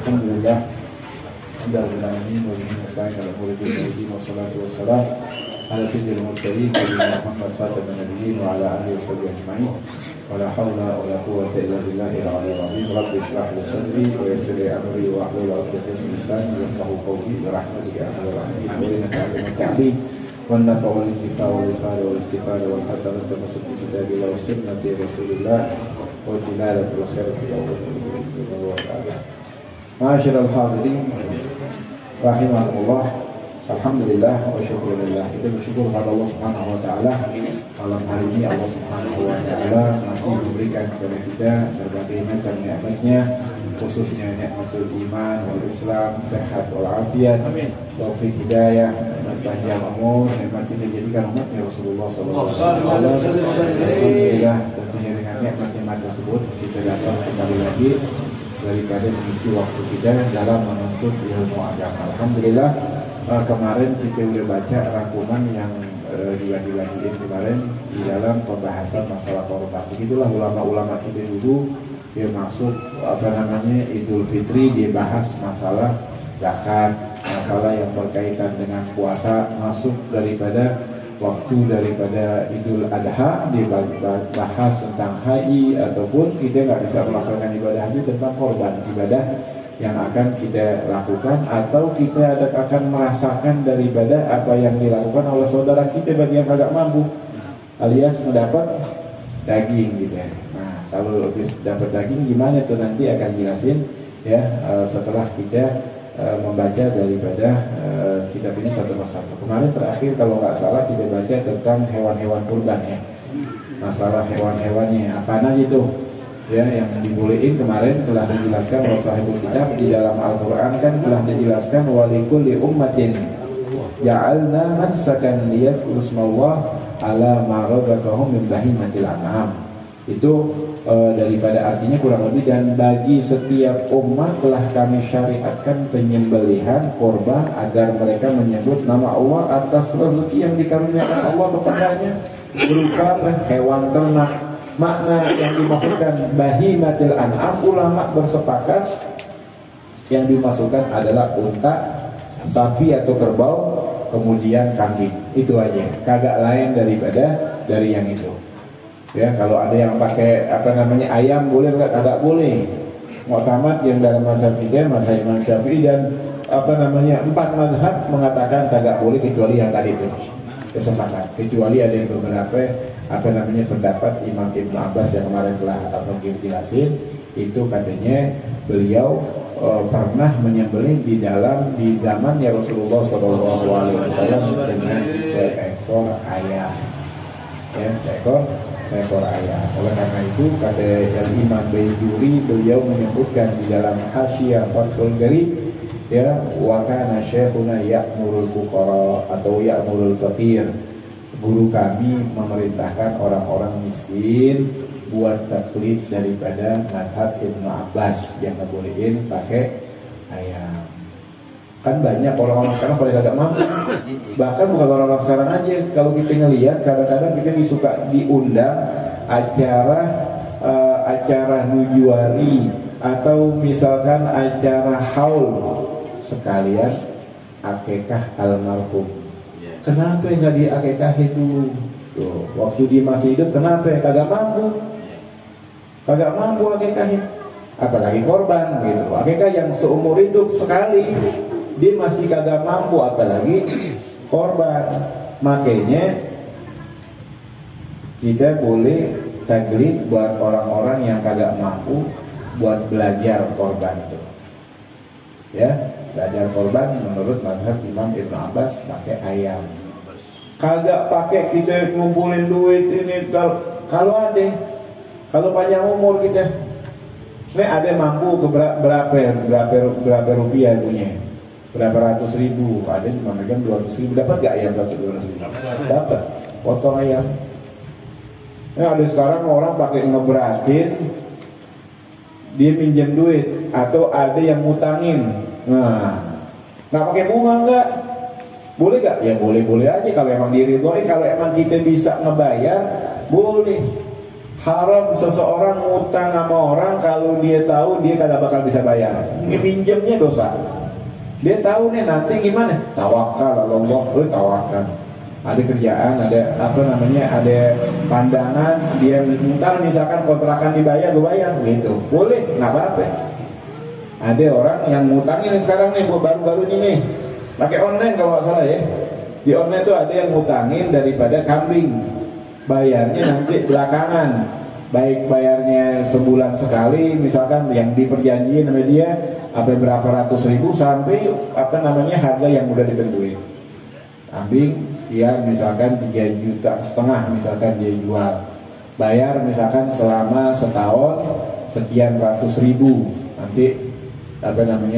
Alhamdulillah, alhamdulillah wa bihi nasta'in ala umuri dunya wa din, wa salatu wassalam ala sayyidil mursalin sayyidina Muhammad khataman nabiyyin wa ala alihi wa sahbihi ajma'in. Wa la hawla wa la quwwata illa billahil aliyyil azim. Rabbi shrah li sadri wa yassir li amri wa hlul 'uqdatam min lisani yafqahu qawli bi rahmatika ya arhamar rahimin. Wa inna ta'lamu ta'lim wan nafa'u wal intifa' wal ifada wal istifada wal hasanatu masuk fi kitabillah wa sunnati rasulillah wa tilalatul khairati wa ta'ala. Ma'asyiral hadirin rahimahullah, alhamdulillah wa syukurillah. Kita bersyukur kepada Allah Subhanahu wa taala. Malam hari ini Allah Subhanahu wa taala masih memberikan kepada kita berbagai macam nikmat-Nya, khususnya nikmatul iman wal Islam, sehat wal afiat, taufik hidayah, nikmat panjang umur, nikmat kita jadikan umatnya Rasulullah sallallahu alaihi wasallam. Alhamdulillah, tentunya dengan nikmat-nikmat tersebut kita dapat kembali lagi daripada mengisi waktu kita dalam menuntut ilmu agama. Alhamdulillah, kemarin kita sudah baca rangkuman yang dibagiin kemarin di dalam pembahasan masalah korban. Begitulah ulama-ulama kita dulu, dia masuk Idul Fitri, dia bahas masalah zakat, masalah yang berkaitan dengan puasa, masuk daripada waktu daripada Idul Adha dibahas tentang haji, ataupun kita nggak bisa melaksanakan ibadah haji tentang korban, ibadah yang akan kita lakukan atau kita akan merasakan daripada apa yang dilakukan oleh saudara kita bagi yang agak mampu, alias mendapat daging gitu ya. Nah, kalau habis dapat daging gimana tuh nanti akan jelasin ya setelah kita membaca daripada kitab ini satu persatu. Kemarin terakhir kalau nggak salah kita baca tentang hewan-hewan kurban ya, masalah hewan-hewannya apa aja itu ya yang dibolehin. Kemarin telah dijelaskan oleh sahibul kitab di dalam Al-Quran, kan telah dijelaskan walikulli ummatin ja'alna mansakan liyadhkuru ismallah ala ma razaqahum min bahimatil an'am. Itu daripada artinya kurang lebih, dan bagi setiap umat telah kami syariatkan penyembelihan korban agar mereka menyebut nama Allah atas rezeki yang dikaruniakan Allah kepadanya berupa hewan ternak. Makna yang dimaksudkan bahimatil an'am, ulama bersepakat yang dimaksudkan adalah unta, sapi atau kerbau, kemudian kambing. Itu aja, kagak lain dari yang itu. Ya, kalau ada yang pakai ayam boleh enggak? Kagak boleh. Mu'tamad yang dalam mazhab kita, mazhab Imam Syafi'i dan 4 mazhab mengatakan kagak boleh kecuali yang tadi itu. Kesepakat. Kecuali ada yang beberapa pendapat Imam Ibn Abbas yang kemarin telah jelasin, itu katanya beliau pernah menyembelih di zaman ya Rasulullah SAW dengan seekor ayam, ya seekor ayam. Oleh karena itu kata Imam Baijuri, beliau menyebutkan di dalam Hasyiyah Fathul Gharib, ya, wa kana syekhuna ya'murul fuqara atau ya'murul fakir. Guru kami memerintahkan orang-orang miskin buat taklid daripada mazhab Ibnu Abbas yang ngebolehin pakai ayam. Kan banyak orang-orang sekarang pada kagak mampu. Bahkan bukan orang-orang sekarang aja, kalau kita ngelihat kadang-kadang kita suka diundang acara nujuari atau misalkan acara haul sekalian akikah almarhum. Kenapa nggak diakikahin dulu? Tuh, waktu dia masih hidup kenapa kagak mampu akikahin? Apalagi korban gitu. Akikah yang seumur hidup sekali dia masih kagak mampu, apalagi korban. Makanya kita boleh taklid buat orang-orang yang kagak mampu buat belajar korban itu. Ya, belajar korban menurut mazhab Imam Ibn Abbas pakai ayam. Kagak pakai kita ngumpulin duit ini. Kalau panjang umur kita, ini ada mampu ke berapa rupiah punya, berapa ratus ribu, ada cuma megang 200 ribu, dapat gak ayam 200 ribu? Dapat, potong ayam. Ini ada sekarang orang pakai ngeberatin, dia minjem duit atau ada yang ngutangin. Nah, nggak pakai bunga nggak? Boleh nggak? Ya boleh-boleh aja kalau emang diridhoin. Kalau emang kita bisa ngebayar, boleh. haram seseorang ngutang sama orang kalau dia tahu dia kagak bakal bisa bayar. Ini minjemnya dosa. Dia tahu nih nanti gimana? Tawakal Allah, tawakal. Ada kerjaan, ada ada pandangan, dia ntar misalkan kontrakan dibayar, gue bayar, gitu. Boleh, nggak apa-apa. Ada orang yang ngutangin sekarang nih, baru-baru ini nih, pakai online kalau nggak salah ya. Di online tuh ada yang ngutangin daripada kambing, bayarnya nanti belakangan. Baik bayarnya sebulan sekali, misalkan yang diperjanjiin sama dia berapa ratus ribu sampai harga yang udah ditentuin. Kambing sekian misalkan 3,5 juta misalkan dia jual, bayar misalkan selama setahun sekian ratus ribu, nanti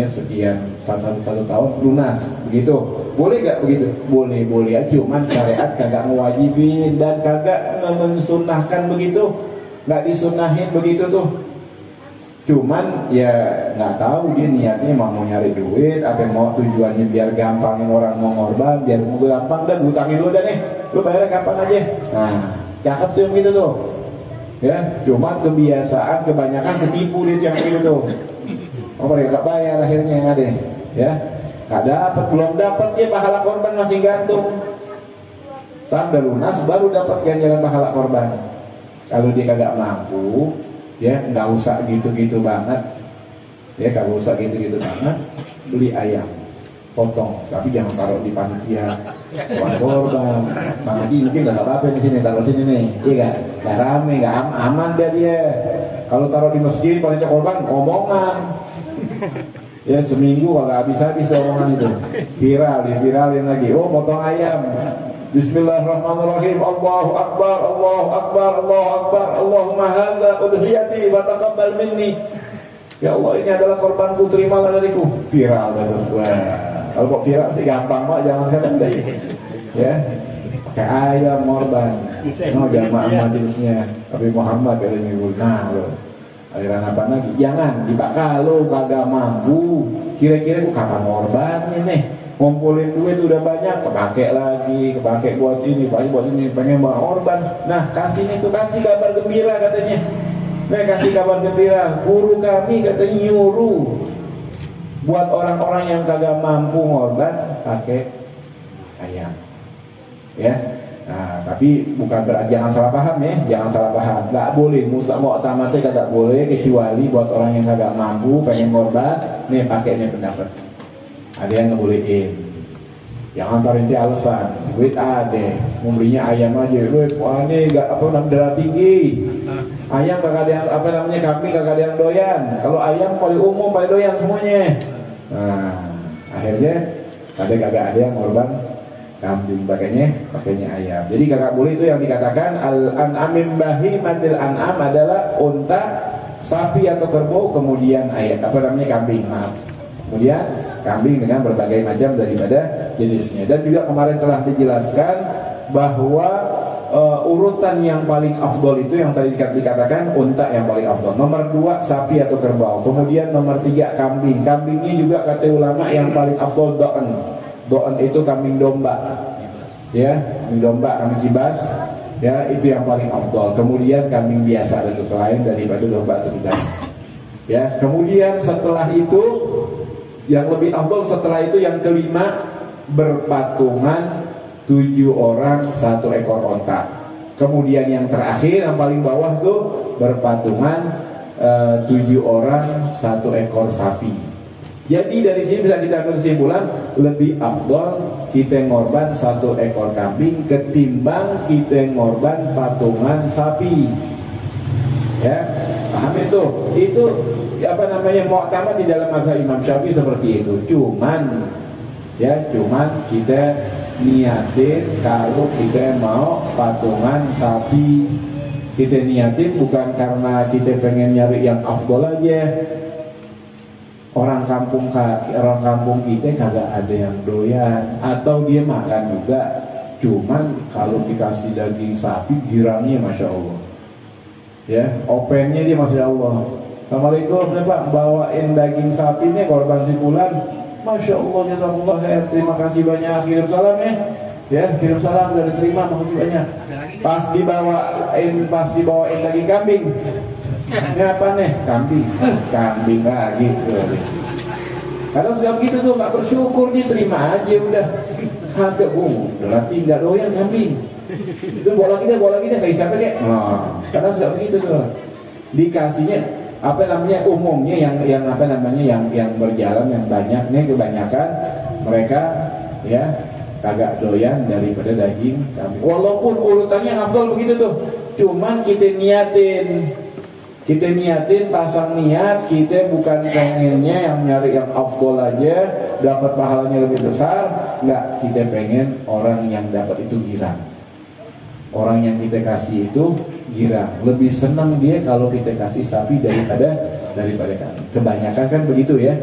sekian satu tahun lunas, begitu. Boleh gak begitu? Boleh aja, cuman syariat kagak ngewajibin dan kagak mensunahkan begitu, nggak disunahin begitu tuh. Cuman ya nggak tahu dia niatnya mau nyari duit, apa mau tujuannya biar gampangin orang mau ngorban, biar mau gampang dan hutangin lu dah nih, lu bayarnya kapan aja. Nah, cakep tuh yang gitu tuh. Ya, cuman kebiasaan kebanyakan ketipu dia yang gitu tuh. Oh, mereka nggak bayar akhirnya ada, ya, nggak dapat, belum dapat dia pahala korban masih gantung. Tanda lunas baru dapat ganjaran pahala korban. Kalau dia kagak mampu, ya nggak usah gitu-gitu banget, ya kalau usah gitu-gitu banget, beli ayam potong, tapi jangan taruh di panitia korban. Panitia mungkin nggak apa-apa di sini, taruh sini nih, iya nggak rame, nggak aman dia. Kalau taruh di masjid panitia korban omongan, ya seminggu kagak habis-habis omongan itu, viralin lagi. Oh, potong ayam. Bismillahirrahmanirrahim. Allahu Akbar, Allahu Akbar, Allahu Akbar. Allahumma hadza udhiyati wa taqabbal minni. Ya Allah, ini adalah korbanku, terimalah dariku. Viral betul. Wah, kalau kok viral sih gampang Pak, jangan saya deh. Ya. Pakai ayam korban. No, jamaah majelisnya Nabi Muhammad katanya. Nah, loh. Aliran apa lagi? Jangan kalau kagak mampu, kira-kira kapan korbannya nih? Ngumpulin duit udah banyak, kepake buat ini, pengen bawa korban. Nah, kasih kabar gembira katanya. Nah, kasih kabar gembira. Guru kami katanya nyuruh buat orang-orang yang kagak mampu korban pakai ayam. Ya. Nah, tapi bukan berarti jangan salah paham ya, jangan salah paham. Nggak boleh mu'tamatnya kagak boleh kecuali buat orang yang kagak mampu pengen korban, nih pakainya pendapat. Ada yang ngebolehin. Yang antar inti alasan, duit ada, membelinya ayam aja. Duit, wah ini darah tinggi. Ayam kagak ada yang kambing kagak ada yang doyan. Kalau ayam paling umum paling doyan semuanya. Nah, akhirnya kagak ada yang korban kambing, pakainya ayam. Jadi kagak boleh. Itu yang dikatakan al-an'am bahimatil an'am adalah unta, sapi atau kerbau, kemudian ayam kambing. Maaf. Kemudian kambing dengan berbagai macam daripada jenisnya. Dan juga kemarin telah dijelaskan bahwa urutan yang paling afdol itu yang tadi dikatakan unta yang paling afdol. Nomor 2 sapi atau kerbau. Kemudian nomor 3 kambing. Kambingnya juga kata ulama yang paling afdol do'an. Do'an itu kambing domba. Ya, kambing domba, kambing kibas. Ya, itu yang paling afdol. Kemudian kambing biasa itu selain daripada domba atau kibas. Ya, kemudian setelah itu yang lebih afdol setelah itu yang kelima, berpatungan 7 orang 1 ekor onta. Kemudian yang terakhir yang paling bawah tuh berpatungan 7 orang 1 ekor sapi. Jadi dari sini bisa kita ambil kesimpulan, lebih afdol kita ngorban 1 ekor kambing ketimbang kita ngorban patungan sapi. Ya, paham itu? Itu mu'tamad di dalam mazhab Imam Syafi'i seperti itu. Cuman kita niatin kalau kita mau patungan sapi, kita niatin bukan karena kita pengen nyari yang afdol aja. Orang kampung kita kagak ada yang doyan, atau dia makan juga, cuman kalau dikasih daging sapi girangnya masya Allah. Ya, opennya dia masya Allah. Assalamualaikum nih Pak, bawain daging sapi nih korban si bulan. Masya Allah, jazakallah khair, terima kasih banyak, kirim salam ya. Ya, kirim salam udah diterima, makasih banyak. Pas dibawain lagi kambing. Ini apa nih? Kambing. Kambing lagi. Kalau sudah begitu tuh nggak bersyukur, dia terima aja udah. Agak udah tinggal doyan kambing. Itu bawa lagi deh kayak siapa kayak. Nah, karena sudah begitu tuh. Dikasihnya apa namanya umumnya yang apa namanya yang berjalan yang banyak nih, kebanyakan mereka ya kagak doyan daripada daging kambing. Walaupun urutannya afdal begitu tuh. Cuman kita niatin pasang niat, kita bukan pengennya yang nyari yang afdal aja dapat pahalanya lebih besar, enggak, kita pengen orang yang dapat itu girang. Orang yang kita kasih itu girang, lebih senang dia kalau kita kasih sapi daripada kambing. Kebanyakan kan begitu ya.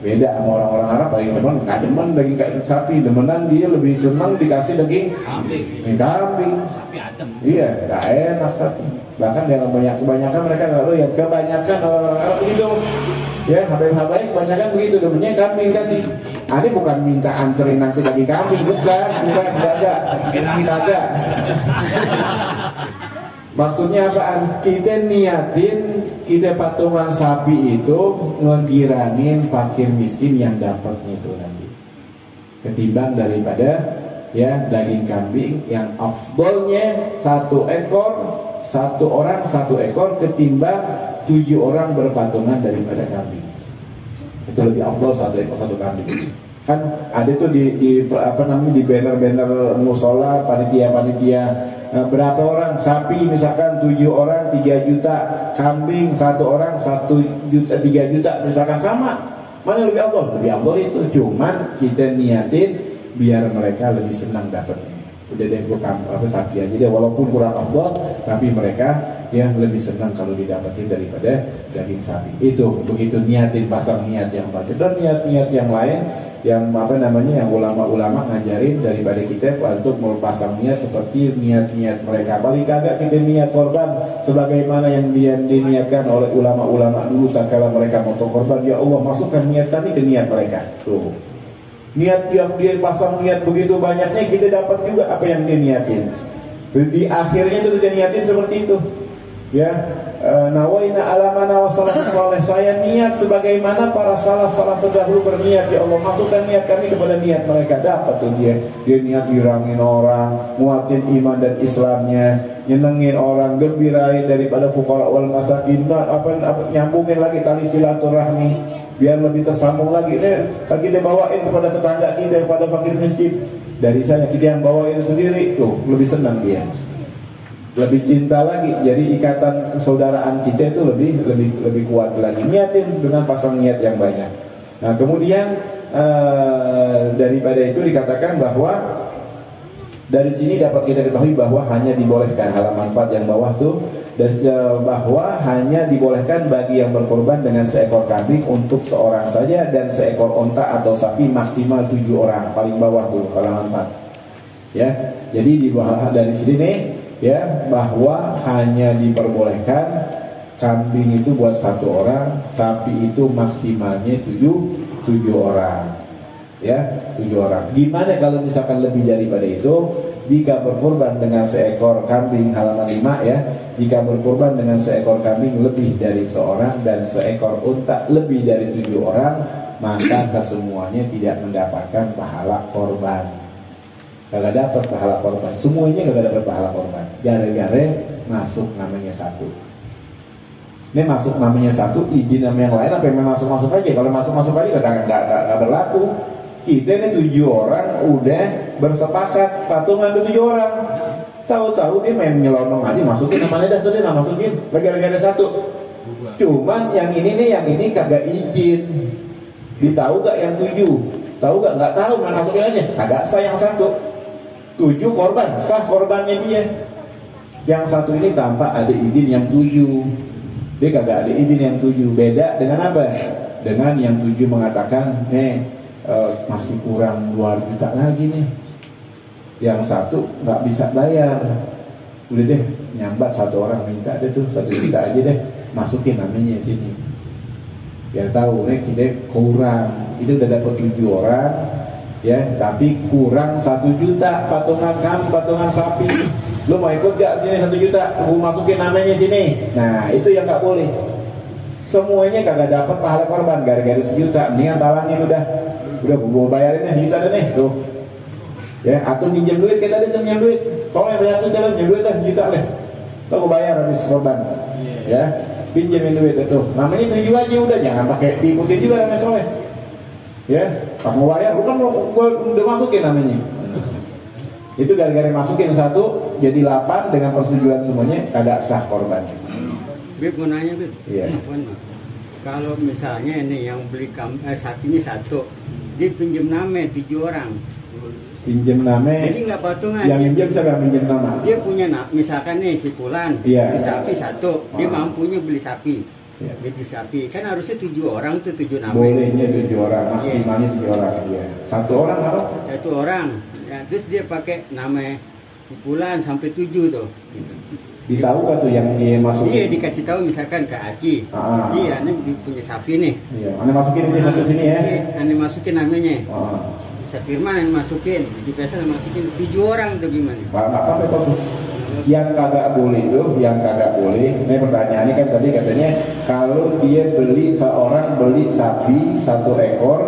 Beda sama orang-orang Arab, paling demen nggak demen daging sapi, demenan dia lebih senang dikasih daging kambing. Sapi adem. Iya, nggak enak tapi. Bahkan yang kebanyakan mereka nggak tahu ya, kebanyakan orang Arab begitu. Ya, habaib kebanyakan begitu, demennya kambing kasih. Ini bukan minta anterin nanti daging kambing, bukan, kagak. Maksudnya apaan? Kita niatin, kita patungan sapi itu ngegirangin fakir miskin yang dapatnya itu nanti. Ketimbang daripada ya daging kambing yang afdolnya satu orang satu ekor ketimbang 7 orang berpatungan daripada kambing. Itu lebih afdol satu ekor satu kambing. Kan ada tuh di apa namanya di banner musola panitia. Berapa orang sapi misalkan 7 orang 3 juta, kambing 1 orang 1 juta 3 juta misalkan, sama. Mana lebih afdal? Lebih afdal itu. Cuman kita niatin biar mereka lebih senang dapatnya. Udah deh bukan sapi aja deh, walaupun kurang afdal tapi mereka yang lebih senang kalau didapatin daripada daging sapi. Itu begitu niatin, pasang niat yang bagus. Dan niat-niat yang lain yang apa namanya yang ulama-ulama ngajarin daripada kita untuk melepasang niat seperti niat-niat mereka. Paling kagak kita niat korban sebagaimana yang diniatkan oleh ulama-ulama dulu tatkala mereka mau korban. Ya Allah, masukkan niat kami ke niat mereka. Tuh. Niat yang dia pasang niat begitu banyaknya, kita dapat juga apa yang dia niatin. Di akhirnya itu kita niatin seperti itu. Ya, nawaina alamana wa salafus saleh, saya niat sebagaimana para salaf terdahulu berniat. Ya Allah, masukkan niat kami kepada niat mereka. Dapat tuh dia niat girangin orang, muatin iman dan Islamnya, nyenengin orang, gembirain daripada fuqara wal masakin, nyambungin lagi tali silaturahmi biar lebih tersambung lagi. Kita bawain kepada tetangga kita, kepada fakir miskin. Dari sana kita yang bawain sendiri, tuh lebih senang dia. Lebih cinta lagi, jadi ikatan persaudaraan kita itu lebih kuat lagi. Niatin dengan pasang niat yang banyak. Nah kemudian daripada itu dikatakan bahwa dari sini dapat kita ketahui bahwa hanya dibolehkan, halaman 4 yang bawah tuh, bahwa hanya dibolehkan bagi yang berkorban dengan seekor kambing untuk seorang saja dan seekor onta atau sapi maksimal 7 orang. Paling bawah tuh halaman 4. Ya, jadi di bawah dari sini nih. Ya, bahwa hanya diperbolehkan kambing itu buat 1 orang, sapi itu maksimalnya 7 orang. Ya, 7 orang. Gimana kalau misalkan lebih daripada itu? Jika berkorban dengan seekor kambing, halaman 5 ya. Jika berkorban dengan seekor kambing lebih dari seorang dan seekor unta lebih dari 7 orang, maka kesemuanya tidak mendapatkan pahala korban. Kagak dapat pahala korban, semuanya kagak dapat pahala korban. Gara-gara masuk namanya 1. Ini masuk namanya 1, izin nama yang lain apa yang masuk aja. Kalau masuk aja kagak berlaku. Kita ini 7 orang udah bersepakat patungan ke 7 orang. Tahu-tahu dia main nyelonong aja, masukin namanya dah, sudah masukin. Gara-gara 1. Cuman yang ini kagak izin. Ditahu gak yang 7? Tahu gak? Nggak tahu, main masukin aja. Kagak sah yang 1. 7 korban, sah korbannya dia. Yang 1 ini tanpa ada izin yang 7. Dia kagak ada izin yang 7. Beda dengan apa? Dengan yang 7 mengatakan, masih kurang 2 juta lagi nih. Yang 1 nggak bisa bayar. Udah deh, nyambat 1 orang minta deh tuh 1 juta aja deh, masukin namanya di sini. Biar tahu kita kurang. Kita udah dapat 7 orang. ya, tapi kurang 1 juta patungan sapi. Lu mau ikut gak sini 1 juta? Gue masukin namanya sini. Nah itu yang gak boleh. Semuanya kagak dapat pahala korban gara-gara 1 juta. Mendingan talangin udah gue bayarin nih 1 juta deh nih tuh. Ya, atau minjem duit, kita ada minjem duit. Soalnya banyak tuh jalan minjem duit lah 1 juta deh. Tuh gue bayar habis korban. Ya, pinjemin duit itu. Namanya 7 aja udah, jangan pakai diikutin juga namanya soleh. Ya, pas mau bayar, bukan gue udah masukin namanya. Itu gara-gara masukin 1 jadi 8 dengan persetujuan semuanya kagak sah korbannya. Bib mau nanya Bib. Iya. Kalau misalnya ini yang beli sapinya 1, dia pinjam nama 7 orang. Pinjam nama. Jadi nggak patungan. Yang pinjam siapa yang pinjam nama? Dia punya misalkan nih si Fulan, Iya. beli sapi 1, dia mampunya beli sapi. Iya. Dia beli sapi, kan harusnya 7 orang tuh 7 nama. Bolehnya 7 orang, maksimalnya 7 orang. Iya. 1 orang apa? 1 orang. Ya, terus dia pakai nama si Fulan sampai 7 tuh. Ditahu gak tuh yang dia masukin? Iya, dikasih tahu misalkan ke Aci. Iya, ini punya sapi nih. Iya, ane masukin ini 1 sini ya. Iya, ane masukin namanya. Ah. Firman yang masukin, di biasa yang masukin 7 orang tuh gimana? Apa bagus. Yang kagak boleh tuh, yang kagak boleh. Ini pertanyaannya kan tadi katanya kalau dia seorang beli sapi 1 ekor,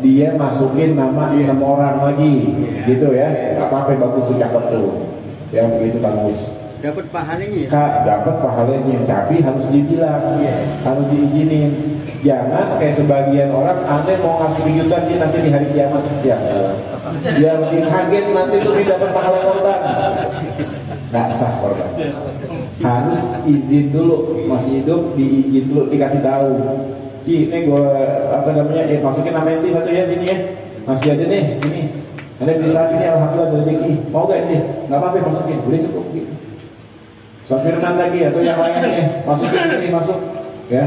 dia masukin nama 6 orang lagi, gitu ya. Apa bagus tuh, cakep tuh. Yang begitu bagus. Dapat pahalanya. Dapat pahalanya, tapi harus dibilang, harus diizinin. Jangan kayak sebagian orang aneh mau ngasih kejutan dia nanti di hari kiamat biasa. Dia lebih kaget nanti tuh dia dapat pahala korban. Nggak sah korban. Harus izin dulu, masih hidup diizin dulu, dikasih tahu. Ki, ini gue masukin nama inti 1 ya sini ya. Masih aja nih, ini. Anda bisa ini alhamdulillah dari rezeki. Mau gak ini? Nggak apa-apa masukin, boleh cukup. Gitu. Firman lagi atau yang lainnya masukin ini masuk ya.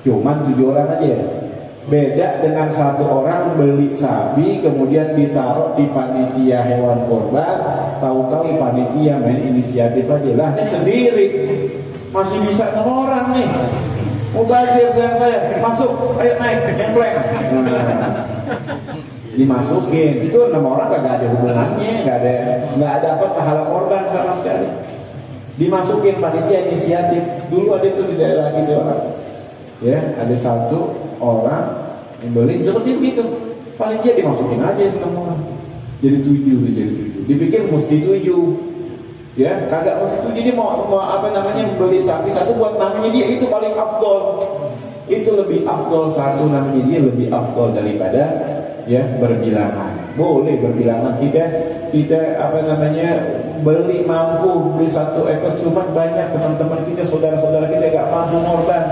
Cuman 7 orang aja. Beda dengan 1 orang beli sapi kemudian ditaruh di panitia hewan kurban, tahu-tahu panitia main inisiatif aja lah, ini sendiri masih bisa 6 orang nih. Mau belajar saya masuk, ayo naik ngempleng. Dimasukin itu 6 orang gak ada hubungannya, nggak dapat pahala korban sama sekali. Dimasukin panitia inisiatif. Dulu ada itu di daerah gitu orang. Ya, ada 1 orang yang beli seperti begitu. Panitia dimasukin aja 6 orang. Jadi 7. Dipikir mesti 7. Ya, kagak mesti 7. Jadi mau beli sapi 1 buat namanya dia, itu paling afdol. Itu lebih afdol 1 namanya dia lebih afdol daripada ya berbilangan. Boleh berbilangan, kita beli mampu beli 1 ekor, cuma banyak teman-teman kita, saudara-saudara kita gak mampu korban,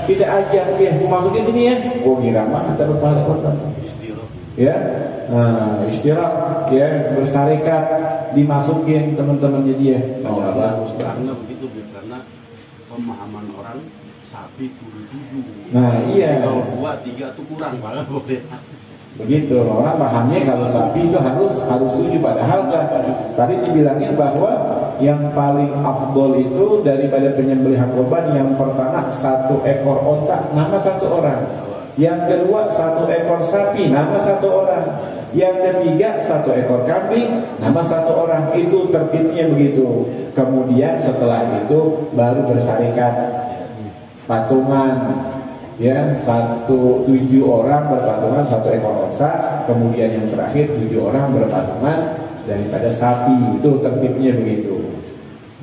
kita ajak dia masukin sini ya. Oh kira mana dapat pahala korban? Ya, istirahat ya, bersarikat, dimasukin teman-temannya dia. Oh bagus, karena begitu karena pemahaman orang sapi kudu 7. Nah iya. Kalau 2, 3 tuh kurang banget boleh. Begitu orang pahamnya kalau sapi itu harus 7, padahal tadi dibilangin bahwa yang paling afdol itu daripada penyembelihan korban yang pertama 1 ekor onta nama 1 orang, yang kedua 1 ekor sapi nama 1 orang, yang ketiga 1 ekor kambing nama 1 orang. Itu tertibnya begitu. Kemudian setelah itu baru bersyarikat patungan. Ya, 7 orang berpatungan 1 ekor onta, kemudian yang terakhir 7 orang berpatungan daripada sapi. Itu tertibnya begitu.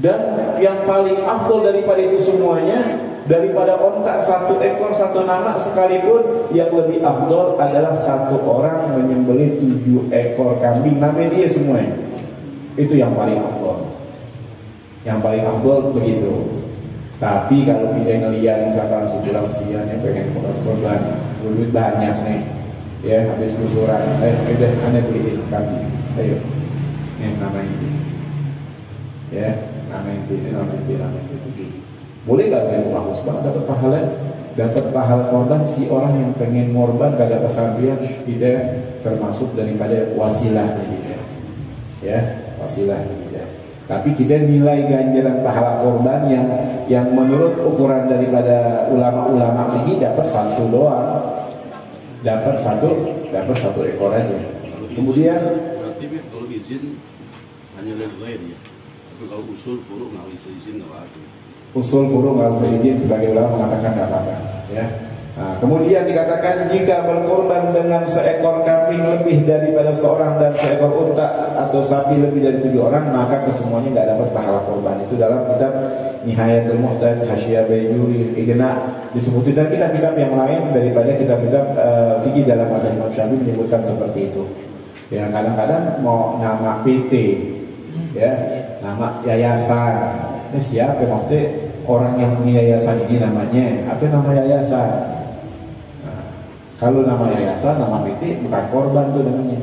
Dan yang paling afdol daripada itu semuanya, daripada onta 1 ekor 1 nama sekalipun, yang lebih afdol adalah 1 orang menyembelih 7 ekor kambing nama dia semuanya. Itu yang paling afdol. Yang paling afdol begitu. Tapi kalau kita ngeliat misalkan sebulan kesian ya pengen korban duit banyak nih ya, habis kusuran udah aneh beliin kambing, ayo nama ini ya, nama ini boleh gak yang bagus banget dapat pahala korban si orang yang pengen korban gak dapat pesantren, tidak termasuk daripada wasilah ya, wasilah kita. Tapi kita nilai ganjaran pahala korban yang menurut ukuran daripada ulama-ulama ini dapat 1 doang, dapat satu ekor aja. Kemudian berarti kalau izin hanya lain ya. Tapi kalau usul furu nggak bisa izin nggak apa. usul furu nggak usah izin, sebagai ulama mengatakan nggak apa-apa ya. Nah, kemudian dikatakan jika berkorban dengan seekor kambing lebih daripada seorang dan seekor unta atau sapi lebih dari 7 orang, maka kesemuanya nggak dapat pahala korban. Itu dalam kitab Nihayatul Muhtad, Hasyiyah Baijuri, Igna disebutkan, dan kitab-kitab yang lain daripada kitab-kitab fikih dalam mazhab Imam Syafi'i menyebutkan seperti itu. Ya, kadang-kadang mau nama PT, ya, nama yayasan. Ini siapa maksudnya orang yang punya yayasan ini namanya? Apa nama yayasan? Kalau nama yayasan, nama PT bukan korban tuh namanya.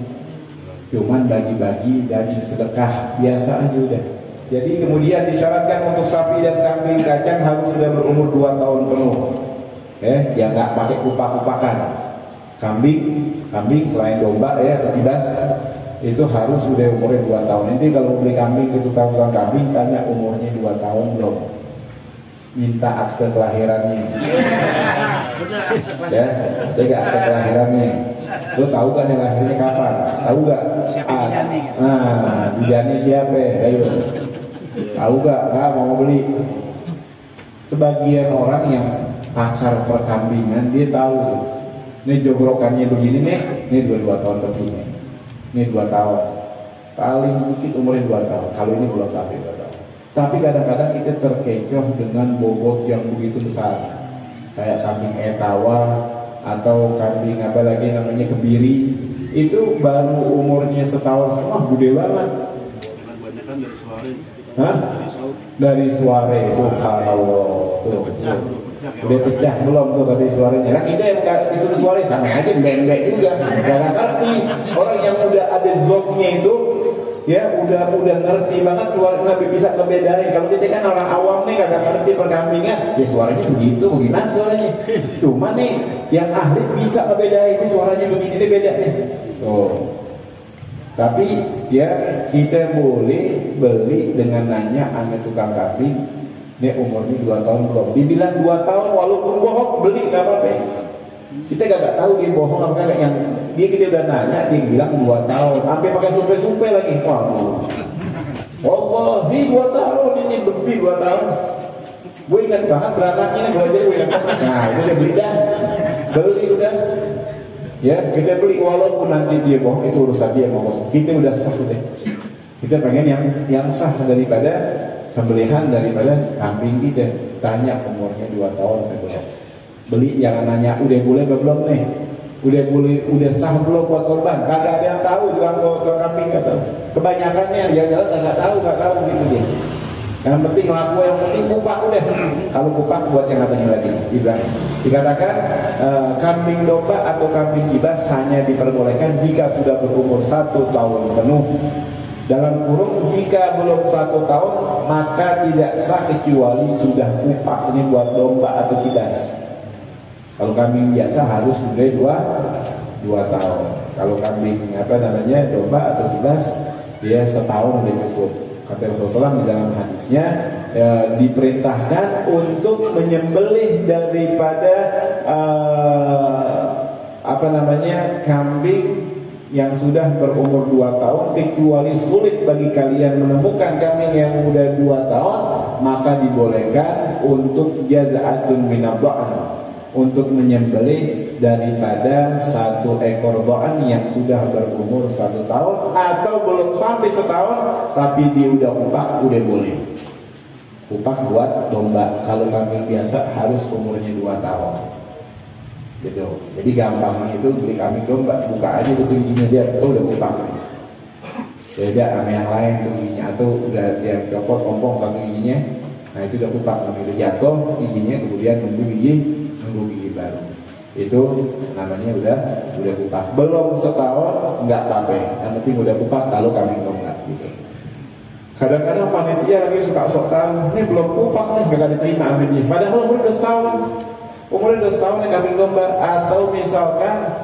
Cuman bagi-bagi daging sedekah biasa aja udah. Jadi kemudian disyaratkan untuk sapi dan kambing kacang harus sudah berumur 2 tahun penuh. Ya nggak pakai kupak-kupakan. Kambing selain domba ya, ketidas itu harus sudah umurnya 2 tahun. Nanti kalau beli kambing ke tukang kambing tanya umurnya 2 tahun belum. Minta akte kelahirannya. Ya, jaga akte kelahirannya. Lo tahu gak nih lahirnya kapan? Tahu gak? Bidannya siapa? Ayo. Tahu gak? Nggak mau beli. Sebagian orang yang pakar perkambingan dia tahu tuh. Ini jogorokannya begini nih. Ini 22 tahun begini. Ini 2 tahun. Paling dikit umurnya 2 tahun. Kalau ini belum sampai 2 tahun. Tapi kadang-kadang kita terkecoh dengan bobot yang begitu besar, kayak kambing etawa atau kambing apa lagi namanya kebiri, itu baru umurnya setahun setengah, gede banget. Kebanyakan dari suara. Hah? Dari suara itu kalau tuh udah pecah belum tuh kata suaranya. Lah kita yang disuruh suara sama aja bembek juga, nggak ngerti. Orang yang udah ada zoknya itu ya udah ngerti banget suara, Nabi bisa ngebedain. Kalau kita kan orang awam nih kagak ngerti perkambingan, ya suaranya begitu, bagaimana suaranya? Cuma nih yang ahli bisa ngebedain, ini suaranya begini, ini beda nih. Tapi ya kita boleh beli dengan nanya sama tukang kambing, ini umurnya 2 tahun belum? Dibilang 2 tahun walaupun bohong, beli nggak apa-apa. Kita gak tahu dia bohong apa enggak. Yang dia kita udah nanya, dia bilang 2 tahun, sampai pakai supe-supe lagi. Waduh, Allah, ini 2 tahun, ini lebih 2 tahun. Gue ingat banget beranaknya nih belajar gue. Nah itu dia beli dah, beli udah. Ya kita beli walaupun nanti dia bohong, itu urusan dia mau kosong. Kita udah sah udah. Kita pengen yang sah daripada sembelihan daripada kambing kita. Tanya umurnya 2 tahun atau belum. Beli jangan nanya udah boleh belum nih, udah sah belum buat korban. Kagak ada yang tahu tukang kambing kata. Kebanyakannya yang jalan nggak tahu gitu dia. Yang penting laku, yang penting kupak udah. Kalau kupak buat yang katanya lagi. Dikatakan kambing domba atau kambing kibas hanya diperbolehkan jika sudah berumur 1 tahun penuh. Dalam kurung jika belum 1 tahun maka tidak sah kecuali sudah kupak. Ini buat domba atau kibas. Kalau kambing biasa harus sudah 2 tahun. Kalau kambing domba atau kibas dia setahun udah cukup. Kata Rasulullah SAW di dalam hadisnya diperintahkan untuk menyembelih daripada kambing yang sudah berumur 2 tahun, kecuali sulit bagi kalian menemukan kambing yang udah 2 tahun, maka dibolehkan untuk jaz'atun minadha'an, untuk menyembelih daripada 1 ekor dha'an yang sudah berumur 1 tahun atau belum sampai setahun tapi dia udah kupak, udah boleh. Kupak buat domba. Kalau kambing biasa harus umurnya 2 tahun. Gitu. Jadi gampang itu beli kambing domba, buka aja tuh giginya dia, udah kupak. Beda sama yang lain tuh giginya, atau udah dia copot ompong 1 giginya, nah itu udah kupak, udah jatuh giginya, kemudian nunggu gigi baru. Itu namanya udah kupak. Belum setahun nggak apa-apa, yang penting udah kupak kalau kambing domba gitu. Kadang-kadang panitia lagi suka sok tahu, ini belum kupak nih, gak diterima ambil dia. Padahal umurnya udah setahun nih kambing domba. Atau misalkan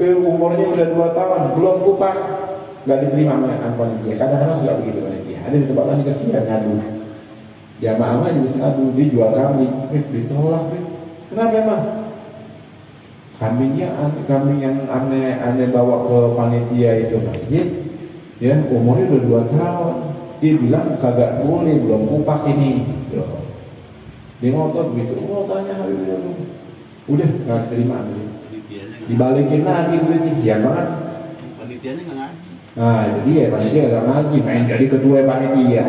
umurnya udah 2 tahun belum kupak, nggak diterima sama panitia. Kadang-kadang suka begitu panitia. Ada di tempat lain kesian ngadu, jamaah aja bisa ngadu, dia jual kambing, ditolak. Kenapa emang? kambing yang aneh bawa ke panitia itu masjid, ya umurnya udah 2 tahun. Dia bilang kagak boleh, belum kupak ini. Dia ngotot gitu, tanya Habib dulu. Udah nggak terima, dibalikin lagi duitnya, sian banget. Panitianya nggak ngaji. Nah jadi ya panitia nggak ngaji, main jadi ketua panitia.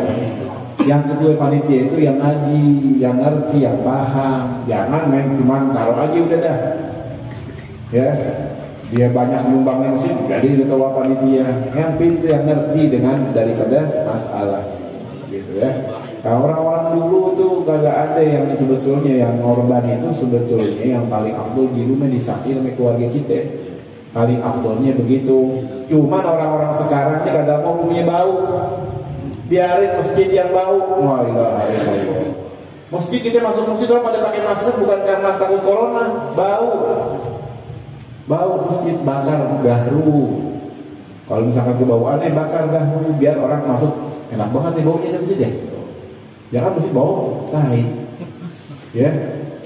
Yang ketua panitia itu yang ngaji, yang ngerti, yang paham. Jangan main cuma taruh aja udah dah. Ya, dia banyak nyumbang masjid, jadi ketua panitia. Yang pintar, yang ngerti dengan daripada masalah, gitu ya. Nah, orang-orang dulu tuh kagak ada yang sebetulnya yang korban itu sebetulnya yang paling afdol di rumah disaksikan sama keluarga kita. Paling afdolnya begitu. Cuman orang-orang sekarang ini kagak mau rumahnya bau. Biarin masjid yang bau. Wah, ilah. Masjid kita masuk masjid orang pada pakai masker bukan karena takut corona, bau masjid bakar gahru. Kalau misalkan kebauannya bakar gahru biar orang masuk enak banget nih baunya di masjid ya. Jangan mesti bau tai, ya,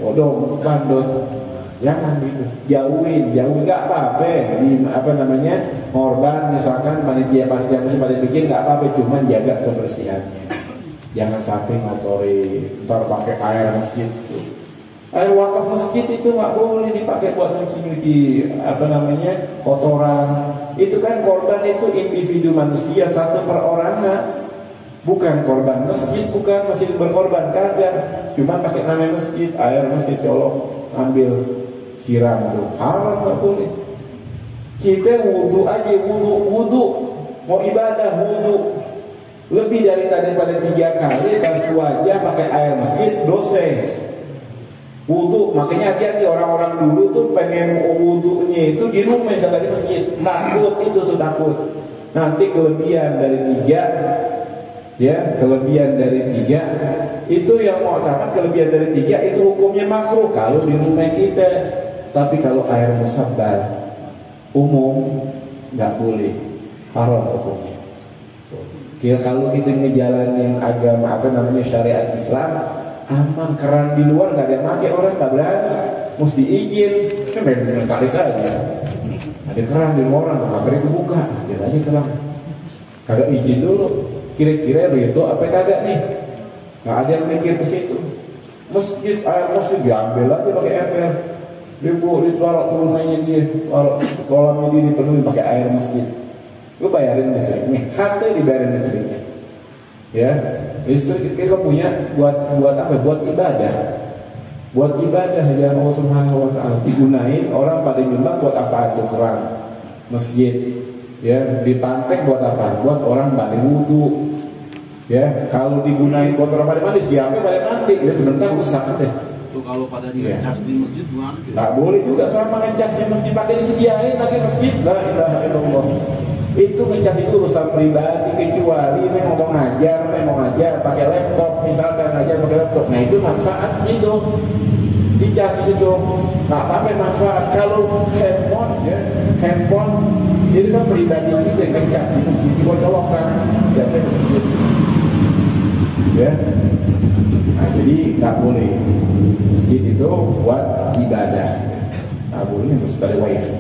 bodong, bandot, jangan gitu, jauhin, nggak apa-apa, korban misalkan panitia masih pada bikin nggak apa-apa, cuman jaga kebersihannya, jangan sampai ngotori, ntar pakai air masjid tuh. Air wakaf masjid itu nggak boleh dipakai buat nyuci kotoran. Itu kan korban itu individu manusia satu perorangan. Bukan korban masjid, bukan masjid berkorban, kagak. Cuma pakai nama masjid, air masjid colok, ambil siram tuh, haram nggak boleh. Kita wudu aja, wudu, mau ibadah wudu lebih daripada 3 kali basuh wajah pakai air masjid, dosa. Wudu, makanya hati-hati orang-orang dulu tuh pengen wudunya itu di rumah, kagak di masjid. Takut itu tuh takut. Nanti kelebihan dari 3. Ya, kelebihan dari 3 itu yang mau tamat, kelebihan dari 3 itu hukumnya makruh kalau di rumah kita. Tapi kalau air musabbal umum nggak boleh, haram hukumnya. Kalau kita ngejalanin agama syariat Islam, aman. Keran di luar nggak ada yang pakai, orang nggak berani, mesti izin. Memang kali aja ada keran di luar, maghrib buka, dia aja telah kagak izin dulu. Kira-kira itu apa kagak nih? Nggak ada yang mikir ke situ. Masjid, air masjid diambil aja pakai ember, ditaruh ke rumahnya dia, kolamnya dia dipenuhi pakai air masjid. Lu bayarin listriknya, hati dibayarin listriknya. Ya, listrik kita punya buat apa? Buat ibadah. Buat ibadah jalan Allah Subhanahu wa taala. Digunain orang pada nyumbang buat apa itu keran masjid. Ya, dipantek buat apa? Buat orang balik wudu. Ya, kalau digunain buat orang balik mandi, siapa balik mandi? Ya sebentar rusak deh. Tuh kalau pada ngecas di masjid gimana? Nggak boleh juga sama ngecasnya masjid, pakai disediain lagi masjid. La ilaha illallah. Itu ngecas itu urusan pribadi, kecuali mau ngajar pakai laptop, misalkan ngajar pakai laptop. Nah itu manfaat itu. Dicas itu nggak apa-apa manfaat. Kalau handphone jadi kan pribadi kita ngecas di masjid, dicolokkan jasanya masjid. Ya, nah jadi nggak boleh. Masjid itu buat ibadah, nggak boleh terus dari wifi.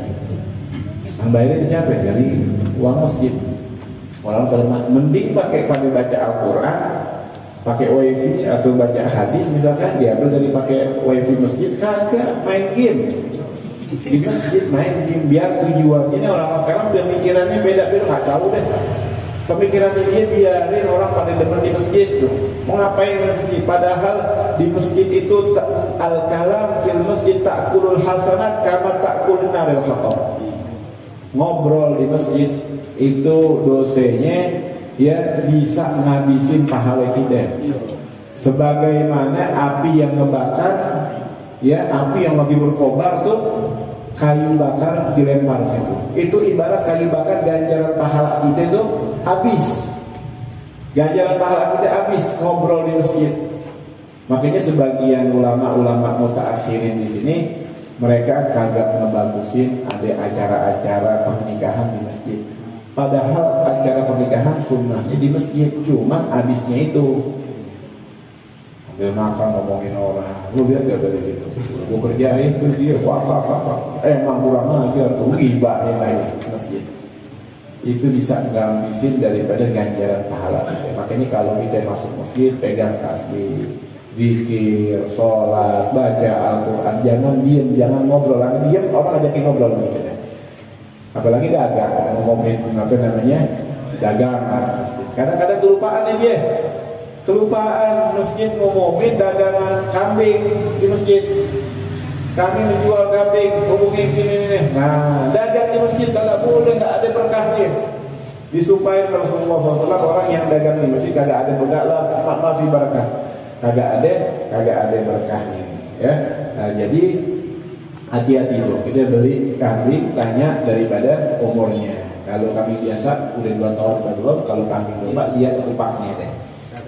Yang bayarin siapa? Dari uang masjid. Orang mending pakai baca Al-Quran, pakai wifi atau baca hadis misalkan, diambil dari pakai wifi masjid. Kagak, main game di masjid, main game. Biar tujuannya ini orang sekarang pemikirannya beda-beda, nggak tahu deh. Pemikirannya dia biarin orang pada depan di masjid tuh. Mau ngapain di masjid? Padahal di masjid itu al-kalam fil masjid ta'kulul hasanat kama ta'kulun naril hatab. Ngobrol di masjid itu dosanya ya bisa ngabisin pahala kita. Sebagaimana api yang ngebakar, ya api yang lagi berkobar tuh, kayu bakar dilempar situ. Itu ibarat kayu bakar, ganjaran pahala kita itu habis. Ganjaran pahala kita habis ngobrol di masjid. Makanya sebagian ulama-ulama mutaakhirin di sini mereka kagak ngebagusin ada acara-acara pernikahan di masjid. Padahal acara pernikahan sunnahnya di masjid, cuman habisnya itu Dia makan ngomongin orang, lu lihat gak tadi gitu, gue kerjain terus dia apa, emang kurang ajar tuh, gibahnya lagi masjid. Itu bisa ngambisin daripada ganjaran pahala kita. Makanya kalau kita masuk masjid, pegang tasbih, zikir, sholat, baca Al-Quran, jangan diem, jangan ngobrol. Karena diem orang ajakin ngobrol gitu ya. Apalagi dagang, ngomongin apa namanya, dagangan. Kadang-kadang kelupaan aja. Kelupaan masjid ngomongin dagangan kambing di masjid. Kami menjual kambing, ngomongin ini. Nah, dagang di masjid kagak boleh, nggak ada berkahnya. Disumpahin Rasulullah SAW orang yang dagang di masjid kagak ada berkah lah, maafi barakah. Kagak ada berkahnya. Ya, nah, jadi hati-hati itu. Kita beli kambing tanya daripada umurnya. Kalau kambing biasa udah 2 tahun belum, kalau kambing domba lihat kupaknya deh.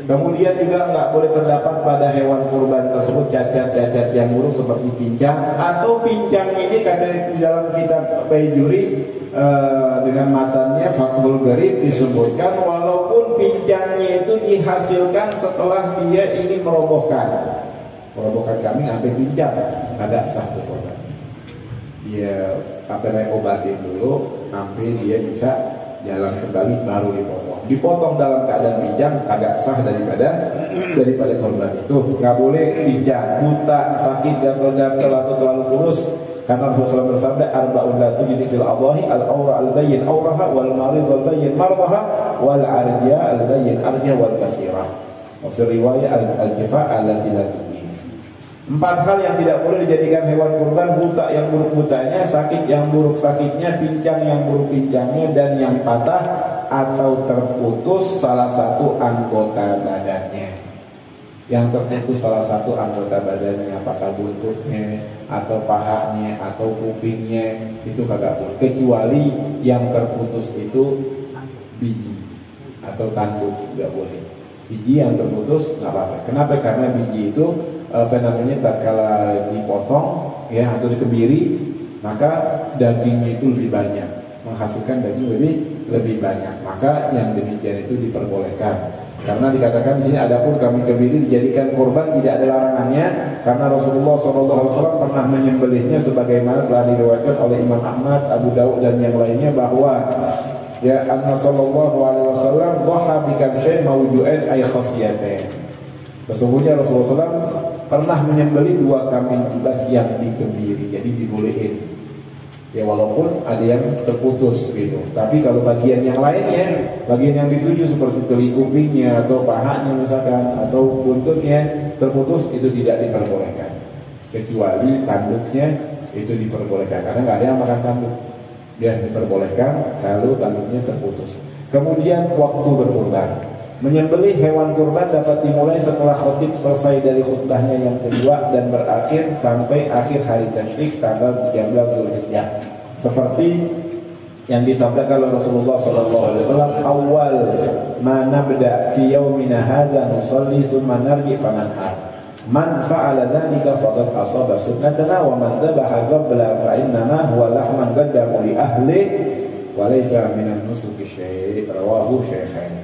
Kemudian juga nggak boleh terdapat pada hewan kurban tersebut cacat-cacat yang buruk seperti pincang atau pincang ini kata di dalam kitab Baijuri dengan matanya Fathul Gharib disebutkan walaupun pincangnya itu dihasilkan setelah dia ingin merobohkan kambing sampai pincang agak sah tuh korban. Dia obatin dulu sampai dia bisa jalan kembali baru dipotong dalam keadaan pincang agak sah daripada korban itu. Nggak boleh pincang, buta, sakit, gatal-gatal atau terlalu kurus, karena Rasulullah bersabda arba'un la tujdi fil adahi al-awra al-bayyin awraha wal marid al-bayyin mardaha wal arja al-bayyin arja wal kasirah wa fi riwayat al-kifa allati la tujdi. 4 hal yang tidak boleh dijadikan hewan kurban: buta yang buruk butanya, sakit yang buruk sakitnya, pincang yang buruk pincangnya, dan yang patah atau terputus salah satu anggota badannya. Yang terputus salah satu anggota badannya, apakah buntutnya atau pahanya atau kupingnya, itu kagak boleh. Kecuali yang terputus itu biji atau tanduk, nggak boleh. Biji yang terputus nggak apa-apa. Kenapa? Karena biji itu tatkala dipotong ya atau dikebiri, maka dagingnya itu lebih banyak, menghasilkan daging lebih banyak. Maka yang demikian itu diperbolehkan. Karena dikatakan di sini adapun kambing kebiri dijadikan kurban tidak ada larangannya, karena Rasulullah SAW pernah menyembelihnya sebagaimana telah diriwayatkan oleh Imam Ahmad, Abu Daud dan yang lainnya bahwa ya anna sallallahu alaihi wasallam dhaha bi kabshain mawju'ain ay khasiyatain. Sesungguhnya Rasulullah SAW pernah menyembelih 2 kambing kibas yang dikebiri, jadi dibolehin. Ya walaupun ada yang terputus gitu. Tapi kalau bagian yang lainnya, bagian yang dituju seperti telinga kupingnya atau pahanya misalkan atau buntutnya terputus, itu tidak diperbolehkan. Kecuali tanduknya itu diperbolehkan. Karena nggak ada yang makan tanduk. Dia diperbolehkan kalau tanduknya terputus. Kemudian waktu berkurban. Menyembelih hewan kurban dapat dimulai setelah khotib selesai dari khutbahnya yang kedua dan berakhir sampai akhir hari tasyrik tanggal 13 Dzulhijjah. Seperti yang disabdakan oleh Rasulullah SAW, awal ma nabda fi yaumina hadza nusalli tsumma narji fananhar. Man fa'ala dzalika faqad asaba sunnatana wa man dhabaha qabla fa innama huwa lahman qaddamu li ahli wa laysa minan nusuki syai'. Rawahu Syaikhain.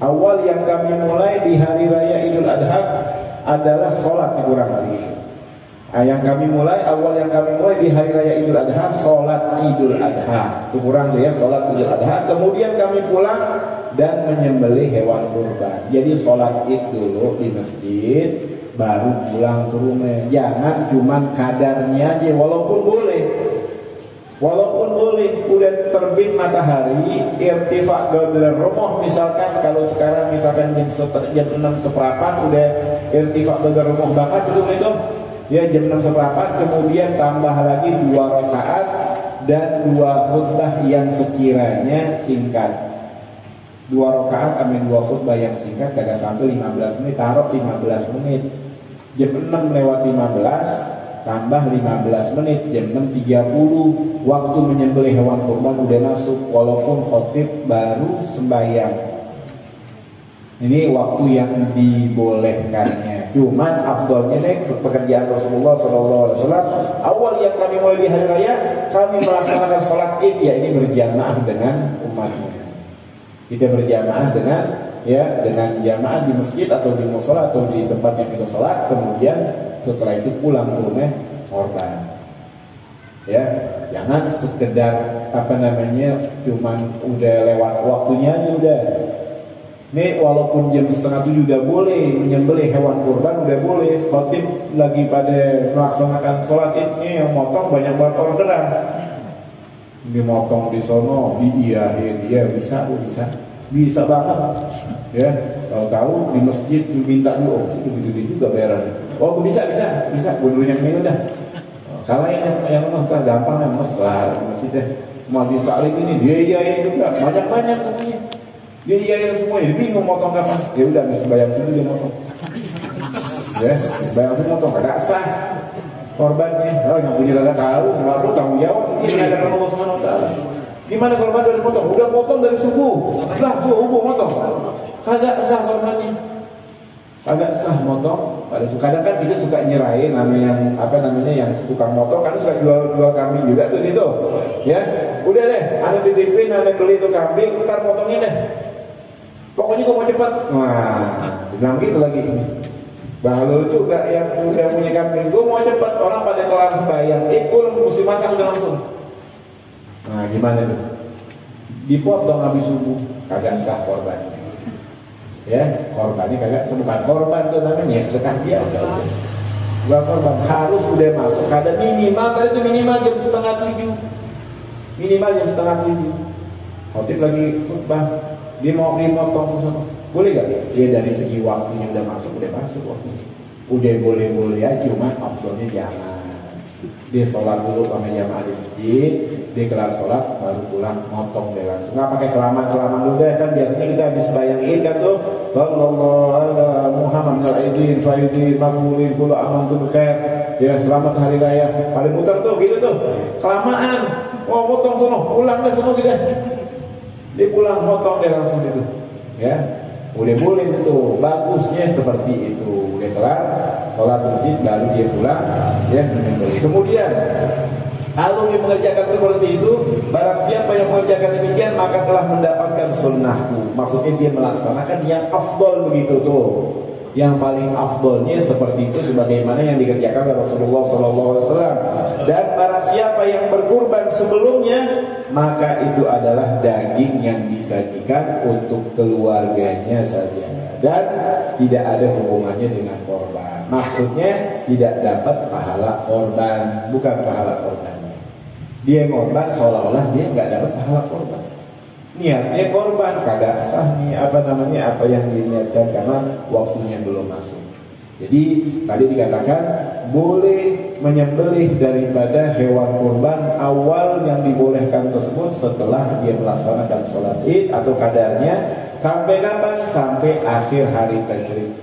Awal yang kami mulai di hari raya Idul Adha adalah sholat, kurang hari itu. Awal yang kami mulai di hari raya Idul Adha, sholat Idul Adha. Itu kurang ya, sholat Idul Adha. Kemudian kami pulang dan menyembelih hewan kurban. Jadi sholat Id dulu di masjid, baru pulang ke rumah. Jangan cuman kadarnya aja, walaupun boleh, udah terbit matahari, irtifa qadar romoh misalkan, kalau sekarang misalkan jam 6 seperempat udah irtifa qadar romoh banget itu ya, jam 6 seperempat, kemudian tambah lagi 2 rakaat dan 2 khutbah yang sekiranya singkat. 2 rakaat sama 2 khutbah yang singkat kagak sampai 15 menit, taruh 15 menit. Jam 6 lewat 15 tambah 15 menit, jam 6.30 waktu menyembelih hewan kurban udah masuk, walaupun khotib baru sembahyang. Ini waktu yang dibolehkannya. Cuman afdolnya nih pekerjaan Rasulullah SAW. Awal yang kami mulai di hari raya, kami melaksanakan sholat Id, ya ini berjamaah dengan umatnya. Kita berjamaah dengan jamaah di masjid atau di mushola atau di tempat yang kita sholat, kemudian setelah itu pulang ke rumah korban. Ya, jangan sekedar cuman udah lewat waktunya aja udah. Nih walaupun jam 6:30 udah boleh menyembelih hewan kurban, udah boleh. Khotib lagi pada melaksanakan sholat ini yang motong banyak banget orderan. Dimotong di sono, diiyahin, dia bisa banget. Ya, kalau tahu di masjid minta dulu, begitu juga bayaran. Oh bisa, bodohnya ini udah. Kalau yang nonton gampang ya mas lah di masjid deh. Mau disalim ini dia iyain juga, banyak semuanya. Dia iyain semuanya, bingung motong kapan. Ya udah bisa bayar dulu dia motong. Ya, bayar dulu motong, agak sah. Korbannya, yang punya kagak tahu, nggak perlu tanggung jawab. Ini ada Allah Subhanahu Wa Taala. Gimana korban udah dipotong? Udah potong dari subuh, subuh motong. Kagak sah korbannya, kagak sah motong. Kadang kan kita suka nyerahin yang suka motong, kan suka jual kambing juga tuh gitu. Ya, udah deh, ada titipin, ada beli tuh kambing, ntar potongin deh. Pokoknya kau mau cepat. Wah, bilang gitu lagi ini. Bahlul juga yang udah punya kambing, gue mau cepat, orang pada kelar sembahyang, mesti masak udah langsung. Nah gimana tuh? Dipotong habis subuh, kagak sah korbannya. Ya, korbannya kagak, bukan korban tuh namanya, sedekah biasa. Bukan korban, harus udah masuk. Ada minimal, tadi itu minimal jam 6:30. Minimal jam 6:30. Khotib lagi khutbah, dia mau dimotong sama. Boleh gak? Ya dari segi waktunya udah masuk waktunya. Udah boleh aja, cuma afdolnya jangan. Dia sholat dulu sama jamaah di masjid, dia kelar sholat baru pulang motong deh langsung. Nggak pakai selamat dulu deh, kan biasanya kita habis bayang Id kan tuh sallallahu ala Muhammad al-Aidin fa'idin makmulin kulu amantum khair. Ya selamat hari raya. Paling muter tuh gitu tuh. Kelamaan. Motong sono, pulang deh sono gitu. Dia pulang motong deh langsung itu. Ya. Udah boleh itu, bagusnya seperti itu. Udah kelar sholat masjid baru dia pulang, ya menyembelih. Kemudian kalau dia mengerjakan seperti itu, barang siapa yang mengerjakan demikian maka telah mendapatkan sunnahku. Maksudnya dia melaksanakan yang afdol begitu tuh. Yang paling afdolnya seperti itu sebagaimana yang dikerjakan oleh Rasulullah SAW. Dan barang siapa yang berkurban sebelumnya, maka itu adalah daging yang disajikan untuk keluarganya saja dan tidak ada hubungannya dengan korban. Maksudnya tidak dapat pahala korban, bukan pahala korbannya. Dia korban seolah-olah dia nggak dapat pahala korban. Niatnya korban, kagak sah nih apa yang diniatkan karena waktunya belum masuk. Jadi tadi dikatakan boleh menyembelih daripada hewan kurban awal yang dibolehkan tersebut setelah dia melaksanakan sholat Id atau kadarnya. Sampai kapan? Sampai akhir hari tasyrik.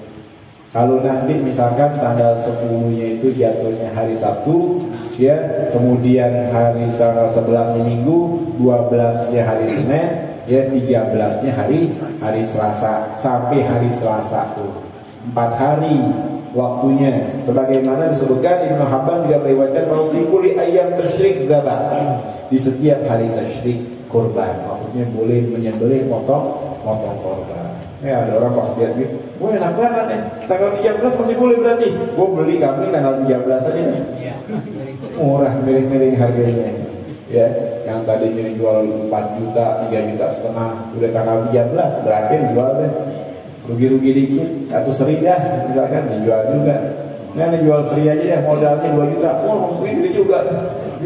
Kalau nanti misalkan tanggal 10-nya itu jatuhnya hari Sabtu, ya, kemudian hari tanggal 11-nya Minggu, 12-nya hari Senin, ya 13-nya hari Selasa, sampai hari Selasa tuh 4 hari waktunya. Sebagaimana disebutkan Ibnu Habban juga meriwayatkan bahwa fi kulli ayyam tasyrik dzabah, di setiap hari tasyrik kurban. Maksudnya boleh menyembelih potong korban. Ya ada orang pas lihat gitu, wah enak banget nih, tanggal 13 masih boleh berarti. Gue beli kambing tanggal 13 aja nih. Murah, miring-miring harganya. Ya, yang tadinya dijual 4 juta, 3 juta setengah, udah tanggal 13 berarti dijual deh. Rugi-rugi dikit atau seri dah, misalkan dijual juga. Nah, dijual seri aja ya, modalnya 2 juta. Wah, gede juga.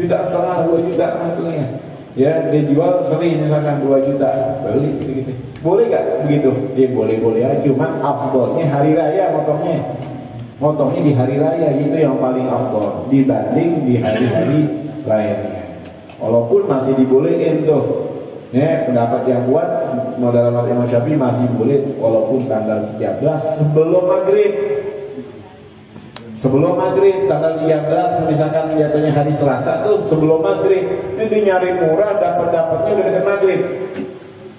1,5 juta, 2 juta untungnya. Ya, dia jual seri misalkan 2 juta, beli gitu. Boleh gak begitu? Dia boleh-boleh aja, cuma afdolnya hari raya motongnya. Motongnya di hari raya itu yang paling afdol dibanding di hari-hari lainnya. Walaupun masih dibolehin tuh. Ya, pendapat yang kuat dalam Imam Syafi'i masih boleh walaupun tanggal 13 sebelum maghrib. Sebelum maghrib tanggal 13 misalkan jatuhnya hari Selasa tuh sebelum maghrib. Ini dia nyari murah, dapatnya udah dekat maghrib.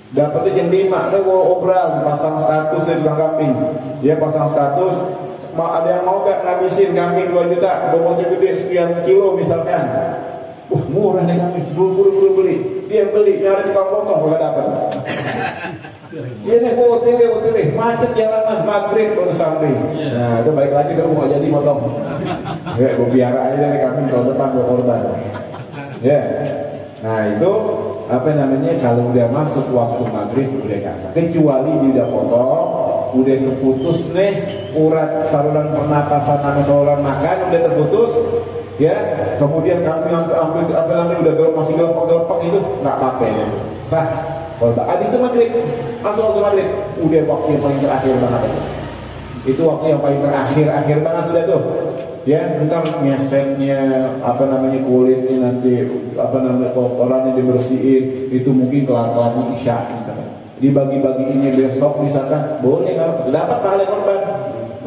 Dapatnya jam 5, dia mau obral, pasang status di belakang kambing. Dia pasang status, ada yang mau gak ngabisin kambing 2 juta, bobotnya gede sekian kilo misalkan. Wah murah nih kambing, buru-buru beli. Dia beli, nyari tukang potong, gak dapat. Iya nih, OTW, macet jalanan, maghrib baru sampai. Nah, udah baik lagi kalau mau jadi motong. Ya, gue biara aja dari kambing tahun depan gue korban. Ya, nah itu apa namanya, kalau udah masuk waktu maghrib udah nggak sah. Kecuali dia udah potong, udah keputus nih urat saluran pernapasan sama saluran makan udah terputus, ya. Kemudian kambing ambil apa namanya udah masih gelepek itu nggak pakai ya. Sah. Korban. Habis itu maghrib, masuk waktu maghrib, udah waktu yang paling terakhir banget itu. Itu waktu yang paling terakhir banget udah tuh. Ya, ntar nyesetnya apa namanya kulitnya nanti apa namanya kotorannya dibersihin, itu mungkin kelar-kelarnya isya misalkan. Dibagi-bagi ini besok misalkan, boleh nggak? Dapat pahala korban.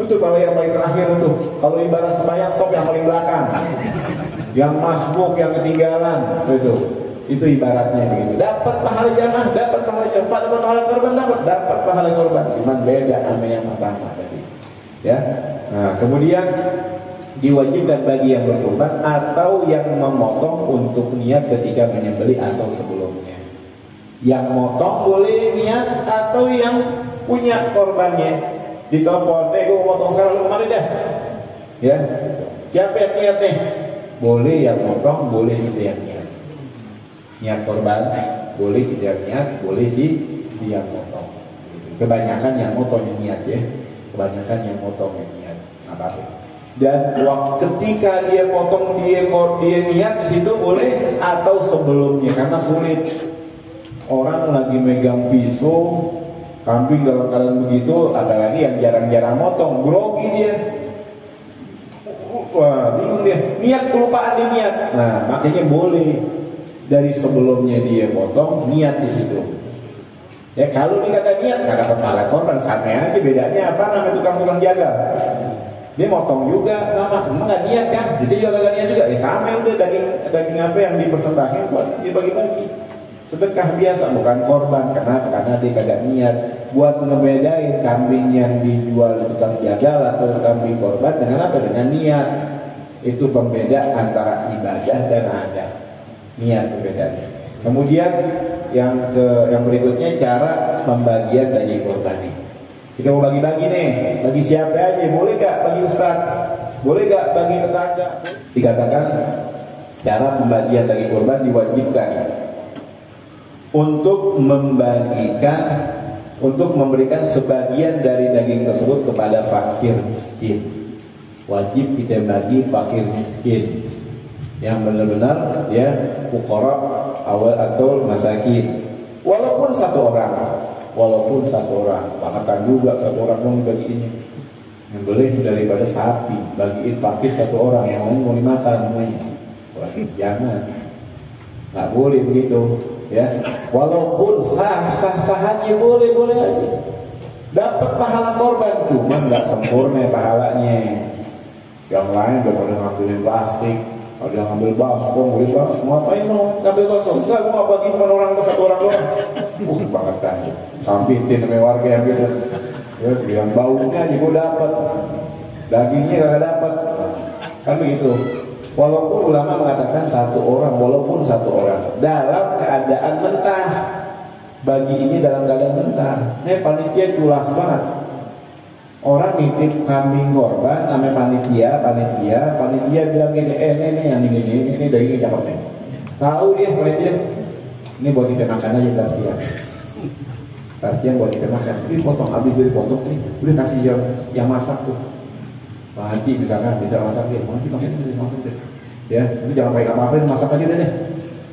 Itu kalau yang paling terakhir itu. Kalau ibarat sembahyang sok yang paling belakang, yang masbuk, yang ketinggalan, itu ibaratnya begitu. Dapat pahala jamaah, dapat pahala korban, dapat pahala korban. Cuman beda sama yang pertama tadi. Ya. Nah, kemudian diwajibkan bagi yang berkorban atau yang memotong untuk niat ketika menyembelih atau sebelumnya. Yang motong boleh niat atau yang punya korbannya ditelepon, gue mau motong sekarang, lu kemari dah. Ya. Siapa yang niat nih? Boleh yang motong, boleh kita yang niat. Niat korban boleh tidak niat, boleh si yang motong. Kebanyakan yang motong yang niat ya, kebanyakan yang motong yang niat. Apa? Dan ketika dia potong dia niat di situ boleh atau sebelumnya karena sulit. Orang lagi megang pisau, kambing dalam keadaan begitu, apalagi yang jarang-jarang motong, grogi dia. Wah, bingung dia. Niat kelupaan dia niat. Nah, makanya boleh. Dari sebelumnya dia potong, niat di situ. Ya kalau dia kagak niat, kagak dapat pahala korban, santai aja. Bedanya apa namanya tukang jaga. Dia motong juga sama, emang nggak niat kan? Jadi juga kagak niat juga. Ya sama udah daging apa yang dipersembahkan buat dibagi-bagi. Sedekah biasa bukan korban. Kenapa? Karena dia kagak niat. Buat ngebedain kambing yang dijual di tukang jagal atau kambing korban dengan apa? Dengan niat. Itu pembeda antara ibadah dan adat. Niat perbedaannya. Kemudian yang berikutnya cara pembagian daging korban nih. Kita mau bagi-bagi nih, bagi siapa aja? Boleh gak bagi ustadz? Boleh gak bagi tetangga? Dikatakan cara pembagian daging korban diwajibkan untuk memberikan sebagian dari daging tersebut kepada fakir miskin. Wajib kita bagi fakir miskin yang benar-benar ya fuqara awal atau masakin, walaupun satu orang bahkan juga satu orang mau dibagiin yang boleh daripada sapi bagiin fakir satu orang yang lain mau dimakan semuanya. Jangan, nggak boleh begitu ya, walaupun sah aja boleh aja dapat pahala korban, cuma nggak sempurna pahalanya. Yang lain udah pada ngambilin plastik, ada yang ngambil baskom, ngapain mau ngambil baskom? Enggak, mau bagi cuma orang satu orang doang. Banget kan, sampitin sama warga yang gitu. Ya, yang baunya juga dapat, dagingnya nggak dapat, kan begitu. Walaupun ulama mengatakan walaupun satu orang dalam keadaan mentah, bagi ini dalam keadaan mentah. Panitia culas banget. Orang nitip kambing korban, namanya panitia bilang gini, yang ini dagingnya cakep nih. Tahu dia panitia, ini buat kita makan aja tarsian buat kita makan. Ini potong, habis dari potong nih, udah kasih yang masak tuh. Pak Haji misalkan bisa masak dia, Pak Haji masak deh. Ya, ini jangan pakai apa-apa, masak aja deh.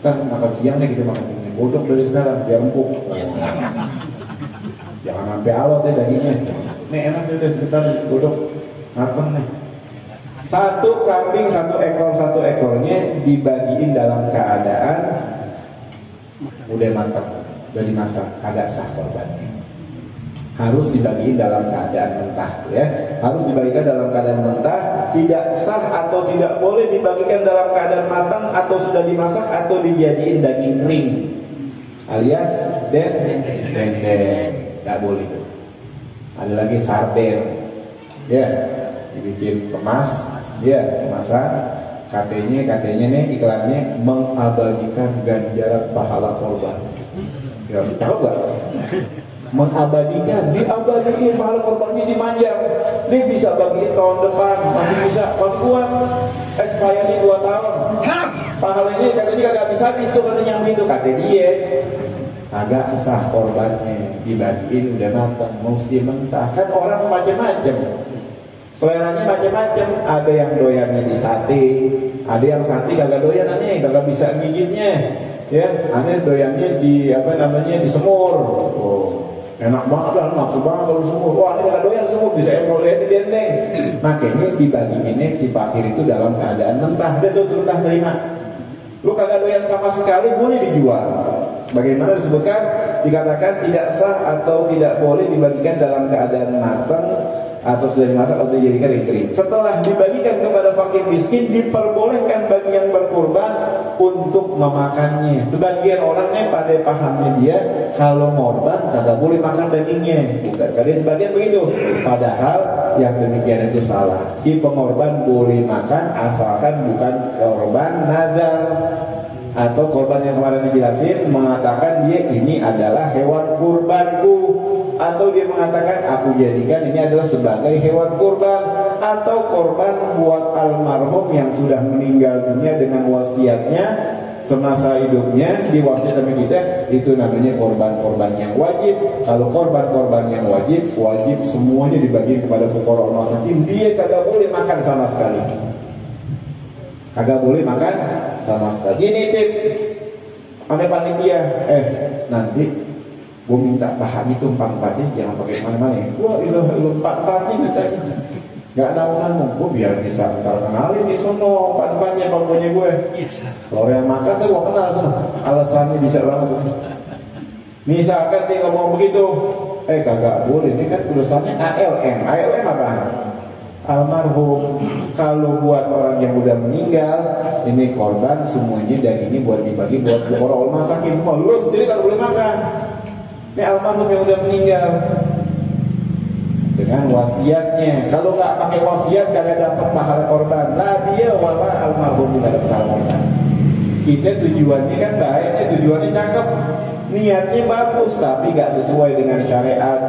Ntar makan siang deh kita makan ini. Godok dari sekarang biar empuk. Jangan sampai alot ya dagingnya. Nih enak udah sebentar godok mateng nih. Satu kambing satu ekornya dibagiin dalam keadaan udah matang, udah dimasak, kagak sah korbannya. Harus dibagiin dalam keadaan mentah ya. Harus dibagikan dalam keadaan mentah, tidak sah atau tidak boleh dibagikan dalam keadaan matang atau sudah dimasak atau dijadiin daging kering alias dendeng. Enggak boleh tuh. Ada lagi sarden. Ya, dibikin kemas, ya, kemasan. Katanya nih iklannya mengabadikan ganjaran pahala korban. Ya, tahu gak? mengabadikan, diabadikan pahala korbannya dimanjang. Dia bisa bagiin tahun depan, masih bisa, masih kuat. Expirednya 2 tahun. Pahalanya katanya kagak habis-habis tuh katanya yang itu kata dia. Kagak sah korbannya, dibagiin udah matang, mesti mentah. Kan orang macam-macam, seleranya macam-macam. Ada yang doyannya di sate, ada yang sate kagak doyan aneh, kagak bisa gigitnya. Ya, aneh doyannya di apa namanya di semur. Oh, enak banget lah, nafsu banget kalau semur. Wah, ini kagak doyan semur, bisa emolnya di dendeng. Makanya dibagiinnya si fakir itu dalam keadaan mentah. Dia tuh mentah terima. Lu kagak doyan sama sekali boleh dijual. Bagaimana disebutkan? Dikatakan tidak sah atau tidak boleh dibagikan dalam keadaan matang atau sudah dimasak atau dijadikan kering. Setelah dibagikan kepada fakir miskin, diperbolehkan bagi yang berkurban untuk memakannya. Sebagian orangnya pada pahamnya dia kalau korban kagak boleh makan dagingnya. Bukan, kalian sebagian begitu. Padahal yang demikian itu salah. Si pengorban boleh makan asalkan bukan korban nazar. Atau korban yang kemarin dijelasin mengatakan dia ini adalah hewan kurbanku, atau dia mengatakan aku jadikan ini adalah sebagai hewan kurban, atau korban buat almarhum yang sudah meninggal dunia dengan wasiatnya semasa hidupnya diwasiat sama kita, itu namanya korban-korban yang wajib. Kalau korban-korban yang wajib semuanya dibagi kepada fuqara masakin. Dia kagak boleh makan sama sekali. Kagak boleh makan sama sekali. Ini tip ane panitia, nanti gue minta bahan itu 4-4-nya, jangan pakai mana-mana. Wah, ilah 4-4-nya minta. Gak nanggung, gue biar bisa ntar kenalin di sono 4-4-nya pokoknya gue. Kalau yang makan tuh gue kenal sana. Alasannya bisa banget. Misalkan dia ngomong begitu, kagak boleh. Ini kan tulisannya ALM. ALM apa? Almarhum. Kalau buat orang yang udah meninggal, ini korban semuanya dagingnya buat dibagi buat orang masakin semua. Lu sendiri kalau boleh makan. Ini almarhum yang udah meninggal dengan wasiatnya. Kalau nggak pakai wasiat kagak dapat pahala korban. Lah dia wala almarhum tidak dapat pahala korban. Kita tujuannya kan baiknya, tujuannya cakep, niatnya bagus, tapi nggak sesuai dengan syariat.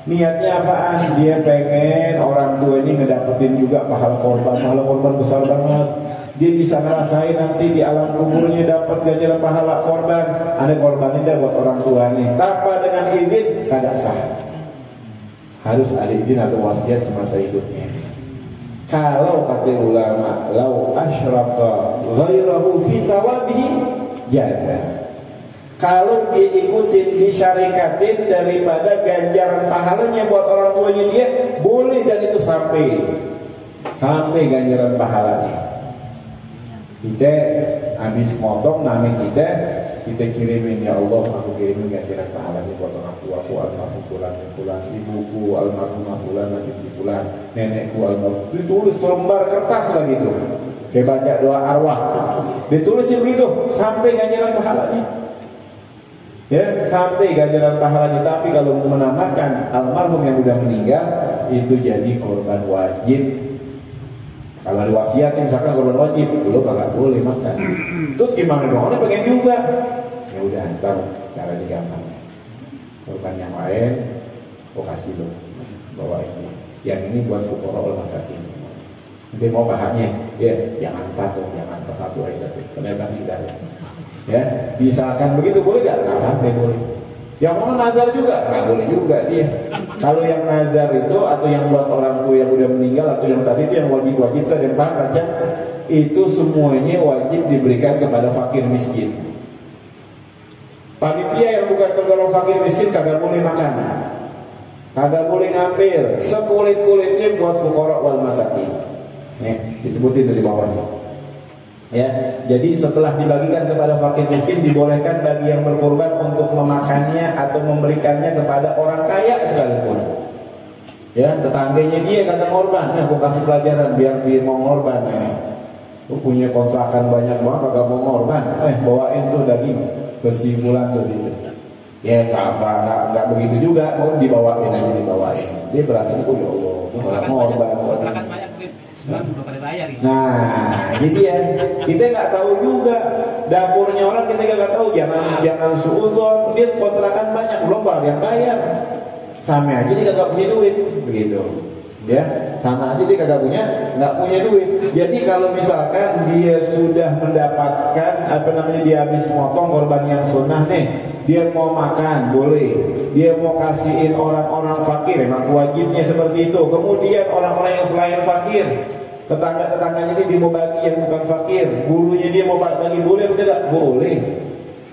Niatnya apaan? Dia pengen orang tua ini ngedapetin juga pahala korban besar banget. Dia bisa ngerasain nanti di alam kuburnya dapat ganjaran pahala korban. Ada korban ini buat orang tuanya. Tanpa dengan izin kagak sah. Harus ada izin atau wasiat semasa hidupnya. Kalau kata ulama, lau asyraka ghairahu fi thawabihi jaza. Kalau dia ikutin, disyarikatin daripada ganjaran pahalanya buat orang tuanya dia, boleh, dan itu sampai ganjaran pahalanya. Kita habis motong nama kita kirimin, ya Allah, aku kirimin ganjaran pahalanya buat orang tuaku almarhum fulan, ibuku almarhumah fulan, binti fulan, nenekku almarhum. Ditulis selembar kertas lagi tuh, kayak baca doa arwah, ditulisin begitu sampai ganjaran pahalanya. Ya, sampai ganjaran pahalanya. Tapi kalau menamakan almarhum yang sudah meninggal, itu jadi korban wajib. Kalau diwasiatin misalkan korban wajib, lu kagak boleh makan. Terus gimana dong? Orang pengen juga. Ya udah, ntar caranya gampang. Korban yang lain, gua kasih lu bawa ini. Yang ini buat fuqara wal masakin. Nanti mau bahannya, ya jangan 4 tuh, jangan 1 aja. Kalian kasih kita. Ya, misalkan begitu boleh gak? Nggak apa-apa, boleh. Yang mau nazar juga nggak boleh juga dia. Kalau yang nazar itu atau yang buat orang tua yang udah meninggal atau yang tadi itu yang wajib-wajib itu ada yang baca, itu semuanya wajib diberikan kepada fakir miskin. Panitia yang bukan tergolong fakir miskin kagak boleh makan, kagak boleh ngambil. Sekulit-kulitnya buat fuqara wal masakin. Nih disebutin dari bawahnya. Ya, jadi setelah dibagikan kepada fakir miskin, dibolehkan bagi yang berkorban untuk memakannya atau memberikannya kepada orang kaya sekalipun. Ya, tetangganya dia kata korban, aku kasih pelajaran biar dia mau korban ini. Lu punya kontrakan banyak banget, kagak mau korban, bawain tuh daging kesimpulan tuh gitu. Ya nggak begitu juga, mau dibawain aja dibawain. Dia berasa itu ya Allah, malah korban. Sekarang udah pada bayar ya. Nah, jadi ya kita nggak tahu juga dapurnya orang, kita nggak tahu. Jangan suuzon, dia kontrakan banyak belum yang bayar, sama aja dia nggak punya duit, begitu. Ya, sama aja dia nggak punya duit. Jadi kalau misalkan dia sudah mendapatkan dia habis motong korban yang sunnah nih, dia mau makan boleh, dia mau kasihin orang-orang fakir, emang wajibnya seperti itu. Kemudian orang-orang yang selain fakir, tetangga-tetangganya ini dia mau bagi yang bukan fakir, gurunya dia mau bagi, boleh betul nggak?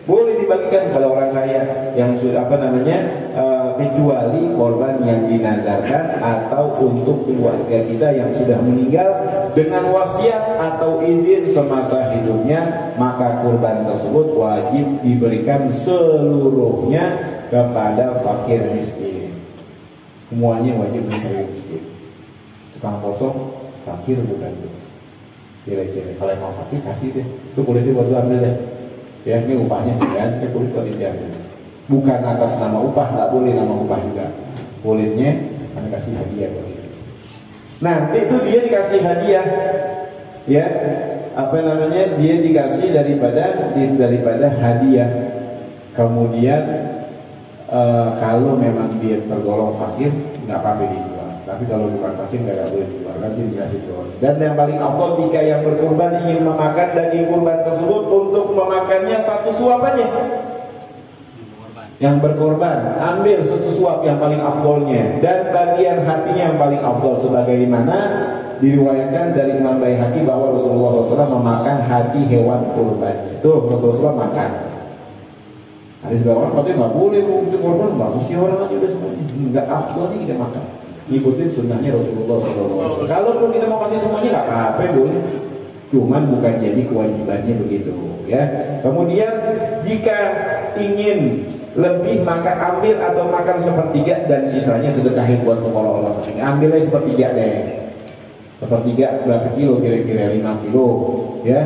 Boleh dibagikan kalau orang kaya yang sudah kecuali korban yang dinazarkan atau untuk keluarga kita yang sudah meninggal dengan wasiat atau izin semasa hidupnya, maka kurban tersebut wajib diberikan seluruhnya kepada fakir miskin. Semuanya wajib fakir miskin. Tukang potong fakir bukan tuh. Cire-cire. Kalau mau fakir kasih deh. Itu kulitnya buat ambil deh. Ya, ini upahnya sekian, kulit buat diambil. Bukan atas nama upah, tak boleh nama upah juga. Kulitnya akan kasih hadiah buat dia. Nanti itu dia dikasih hadiah, ya, dia dikasih daripada hadiah. Kemudian kalau memang dia tergolong fakir, nggak apa-apa dijual. Tapi kalau bukan fakir nggak boleh dijual. Nanti dikasih jual. Dan yang paling afdal jika yang berkurban ingin memakan daging kurban tersebut, untuk memakannya satu suap aja. Yang berkorban ambil satu suap yang paling afdolnya, dan bagian hatinya yang paling afdol, sebagaimana diriwayatkan dari Imam Baihaqi bahwa Rasulullah SAW memakan hati hewan kurbannya. Tuh Rasulullah makan. Ada sebagian orang katanya nggak boleh untuk korban, bagus sih orang aja udah semuanya. Nggak afdolnya kita makan. Ikutin sunnahnya Rasulullah SAW. Kalaupun kita mau kasih semuanya nggak apa-apa, boleh. Cuman bukan jadi kewajibannya begitu, ya. Kemudian jika ingin lebih maka ambil atau makan sepertiga dan sisanya sedekahin buat sekolah Allah sendiri. Ambilnya sepertiga deh. Sepertiga berapa kilo kira-kira? 5 kilo, ya.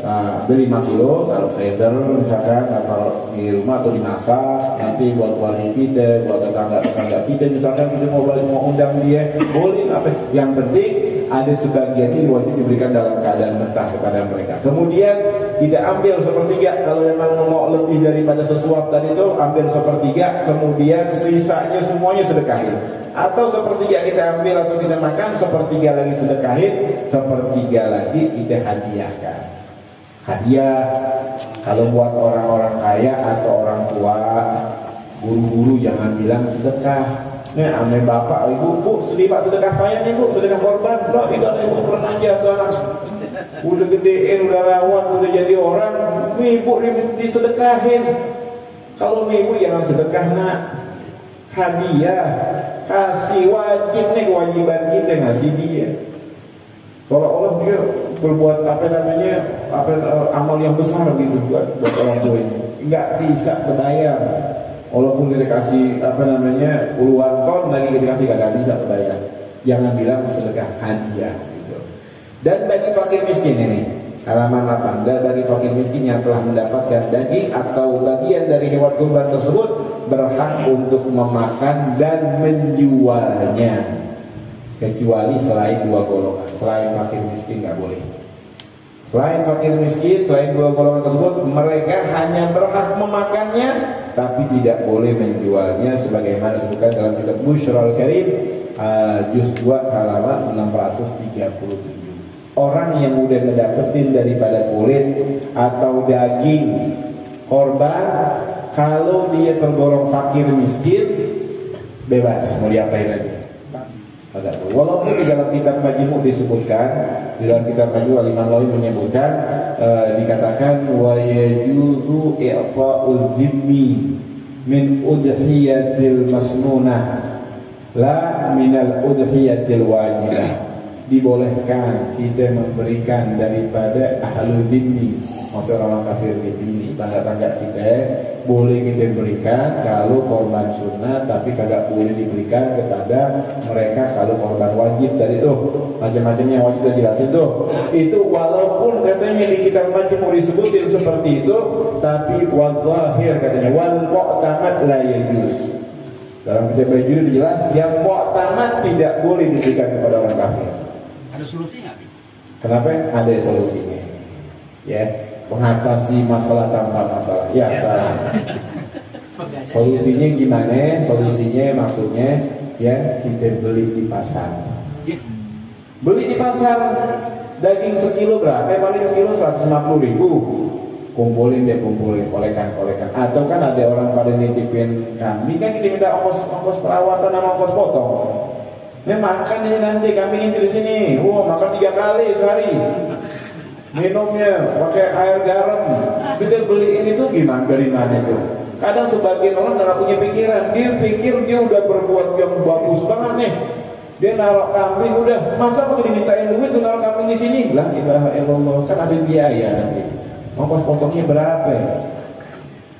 Ambil 5 kilo kalau freezer misalkan, atau di rumah atau dimasak nanti buat keluarga kita, buat tetangga kita misalkan kita mau undang dia, boleh apa. Yang penting ada sebagian ini wajib diberikan dalam keadaan mentah kepada mereka. Kemudian kita ambil sepertiga, kalau memang mau lebih daripada sesuap tadi itu ambil sepertiga, kemudian sisanya semuanya sedekahin. Atau sepertiga kita ambil atau kita makan, sepertiga lagi sedekahin, sepertiga lagi kita hadiahkan. Hadiah kalau buat orang-orang kaya atau orang tua, guru-guru jangan bilang sedekah. Nih ame bapak ibu, bu sedikit sedekah saya nih bu, sedekah korban. Loh tidak, ibu kurang aja tuh anak udah gedein, udah rawat, udah jadi orang, ibu disedekahin. Kalau ibu jangan sedekah nak, hadiah, kasih, wajib nih, kewajiban kita ngasih dia. Kalau Allah dia berbuat amal yang besar gitu buat orang tuanya, nggak bisa kebayar. Walaupun kita kasih puluhan ton lagi kita kasih gak bisa kebayar. Jangan bilang sedekah hadiah gitu. Dan bagi fakir miskin ini halaman 8, dan bagi fakir miskin yang telah mendapatkan daging atau bagian dari hewan kurban tersebut berhak untuk memakan dan menjualnya, kecuali selain dua golongan. Selain fakir miskin nggak boleh. Selain fakir miskin, selain dua golongan tersebut, mereka hanya berhak memakannya, tapi tidak boleh menjualnya, sebagaimana disebutkan dalam kitab Bushrul Karim juz 2 halaman 637. Orang yang udah ngedapetin daripada kulit atau daging korban, kalau dia tergolong fakir miskin, bebas mau diapain aja. Walaupun di dalam kitab Majmu' disebutkan, di dalam kitab Majmu' Al-Imam Nawawi menyebutkan, dikatakan wa yajuzu i'fa'ul zimmi min udhiyatil masnunah la minal udhiyatil wajibah. Dibolehkan kita memberikan daripada ahlul zimmi, atau orang kafir ini, tangga-tangga kita boleh kita berikan kalau korban sunnah, tapi kagak boleh diberikan kepada mereka kalau korban wajib. Tadi tuh macam-macamnya wajib udah jelasin tuh. Itu walaupun katanya di kitab Majmu' disebutin seperti itu, tapi wadzahir katanya wal mu'tamad la yajuz. Dalam kitab Majmu' dijelas yang mu'tamad tidak boleh diberikan kepada orang kafir. Ada solusinya? Kenapa? Ada solusinya. Ya, mengatasi masalah tanpa masalah. Ya, solusinya gimana? Solusinya maksudnya ya kita beli di pasar. Beli di pasar daging sekilo berapa? Paling sekilo 150.000. Kumpulin kolekan. Atau kan ada orang pada nitipin kambing kan kita minta ongkos perawatan sama ongkos potong. Makan ini nanti kambing di sini. Makan 3 kali sehari. Minumnya pakai air garam. Kita beliin itu gimana dari mana itu? Kadang sebagian orang nggak punya pikiran. Dia pikir dia udah berbuat yang bagus banget nih. Dia naruh kambing udah. Masa pakai dimintain duit tuh naruh kambing di sini? La ilaha illallah. Kan ada biaya nanti. Ongkos potongnya berapa?